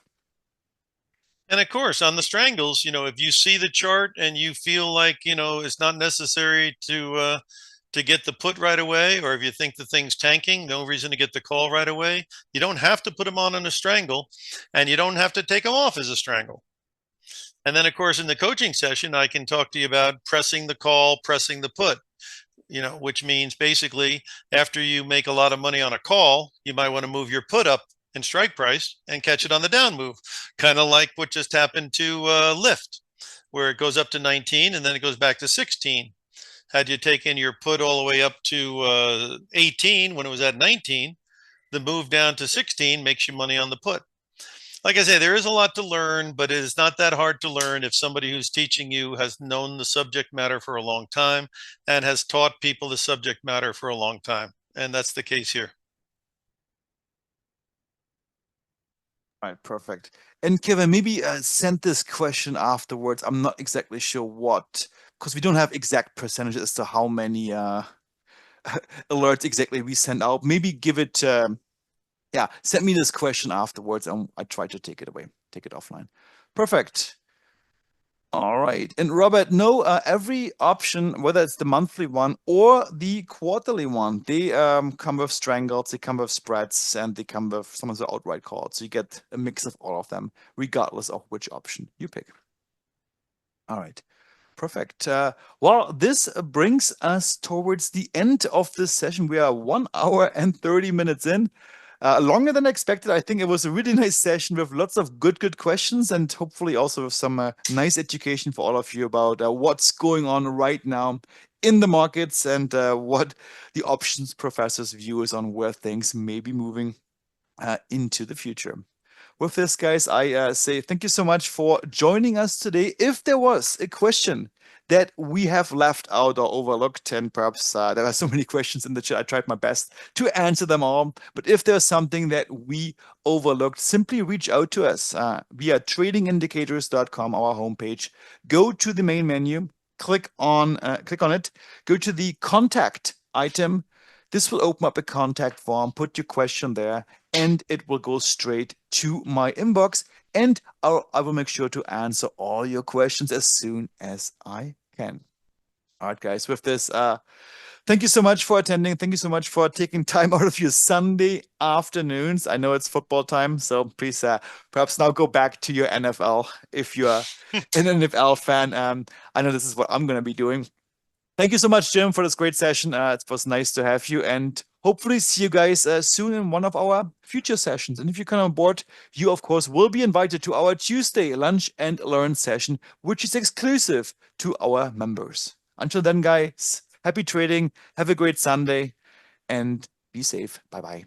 And of course, on the strangles, if you see the chart and you feel like it's not necessary to get the put right away, or if you think the thing's tanking, no reason to get the call right away. You don't have to put them on a strangle, and you don't have to take them off as a strangle. And then, of course, in the coaching session, I can talk to you about pressing the call, pressing the put. Which means basically after you make a lot of money on a call, you might want to move your put up in strike price and catch it on the down move, kind of like what just happened to Lyft, where it goes up to 19 and then it goes back to 16. Had you taken your put all the way up to 18 when it was at 19, the move down to 16 makes you money on the put. Like I say, there is a lot to learn, but it is not that hard to learn if somebody who's teaching you has known the subject matter for a long time and has taught people the subject matter for a long time. And that's the case here. All right, perfect. And Kevin, maybe send this question afterwards. I'm not exactly sure what, because we don't have exact percentages as to how many alerts exactly we send out. Maybe give it, yeah, send me this question afterwards, and I try to take it away, take it offline. Perfect. All right. And Robert, no, every option, whether it's the monthly one or the quarterly one, they come with strangles, they come with spreads, and they come with some of the outright calls. So you get a mix of all of them, regardless of which option you pick. All right. Perfect. Well, this brings us towards the end of this session. We are 1 hour and 30 minutes in. Longer than expected. I think it was a really nice session with lots of good questions and hopefully also with some nice education for all of you about what's going on right now in the markets and what the options professor's view is on where things may be moving into the future. With this, guys, I say thank you so much for joining us today. If there was a question that we have left out or overlooked, and perhaps there are so many questions in the chat, I tried my best to answer them all. But if there's something that we overlooked, simply reach out to us via tradingindicators.com, our homepage. Go to the main menu, click on it, go to the contact item. This will open up a contact form, put your question there, and it will go straight to my inbox. And I will make sure to answer all your questions as soon as I can. All right, guys, with this, thank you so much for attending. Thank you so much for taking time out of your Sunday afternoons. I know it's football time, so please perhaps now go back to your NFL if you're an NFL fan. I know this is what I'm going to be doing. Thank you so much, Jim, for this great session. It was nice to have you, and hopefully see you guys soon in one of our future sessions. And if you come on board, you, of course, will be invited to our Tuesday Lunch and Learn session, which is exclusive to our members. Until then, guys, happy trading, have a great Sunday, and be safe. Bye-bye.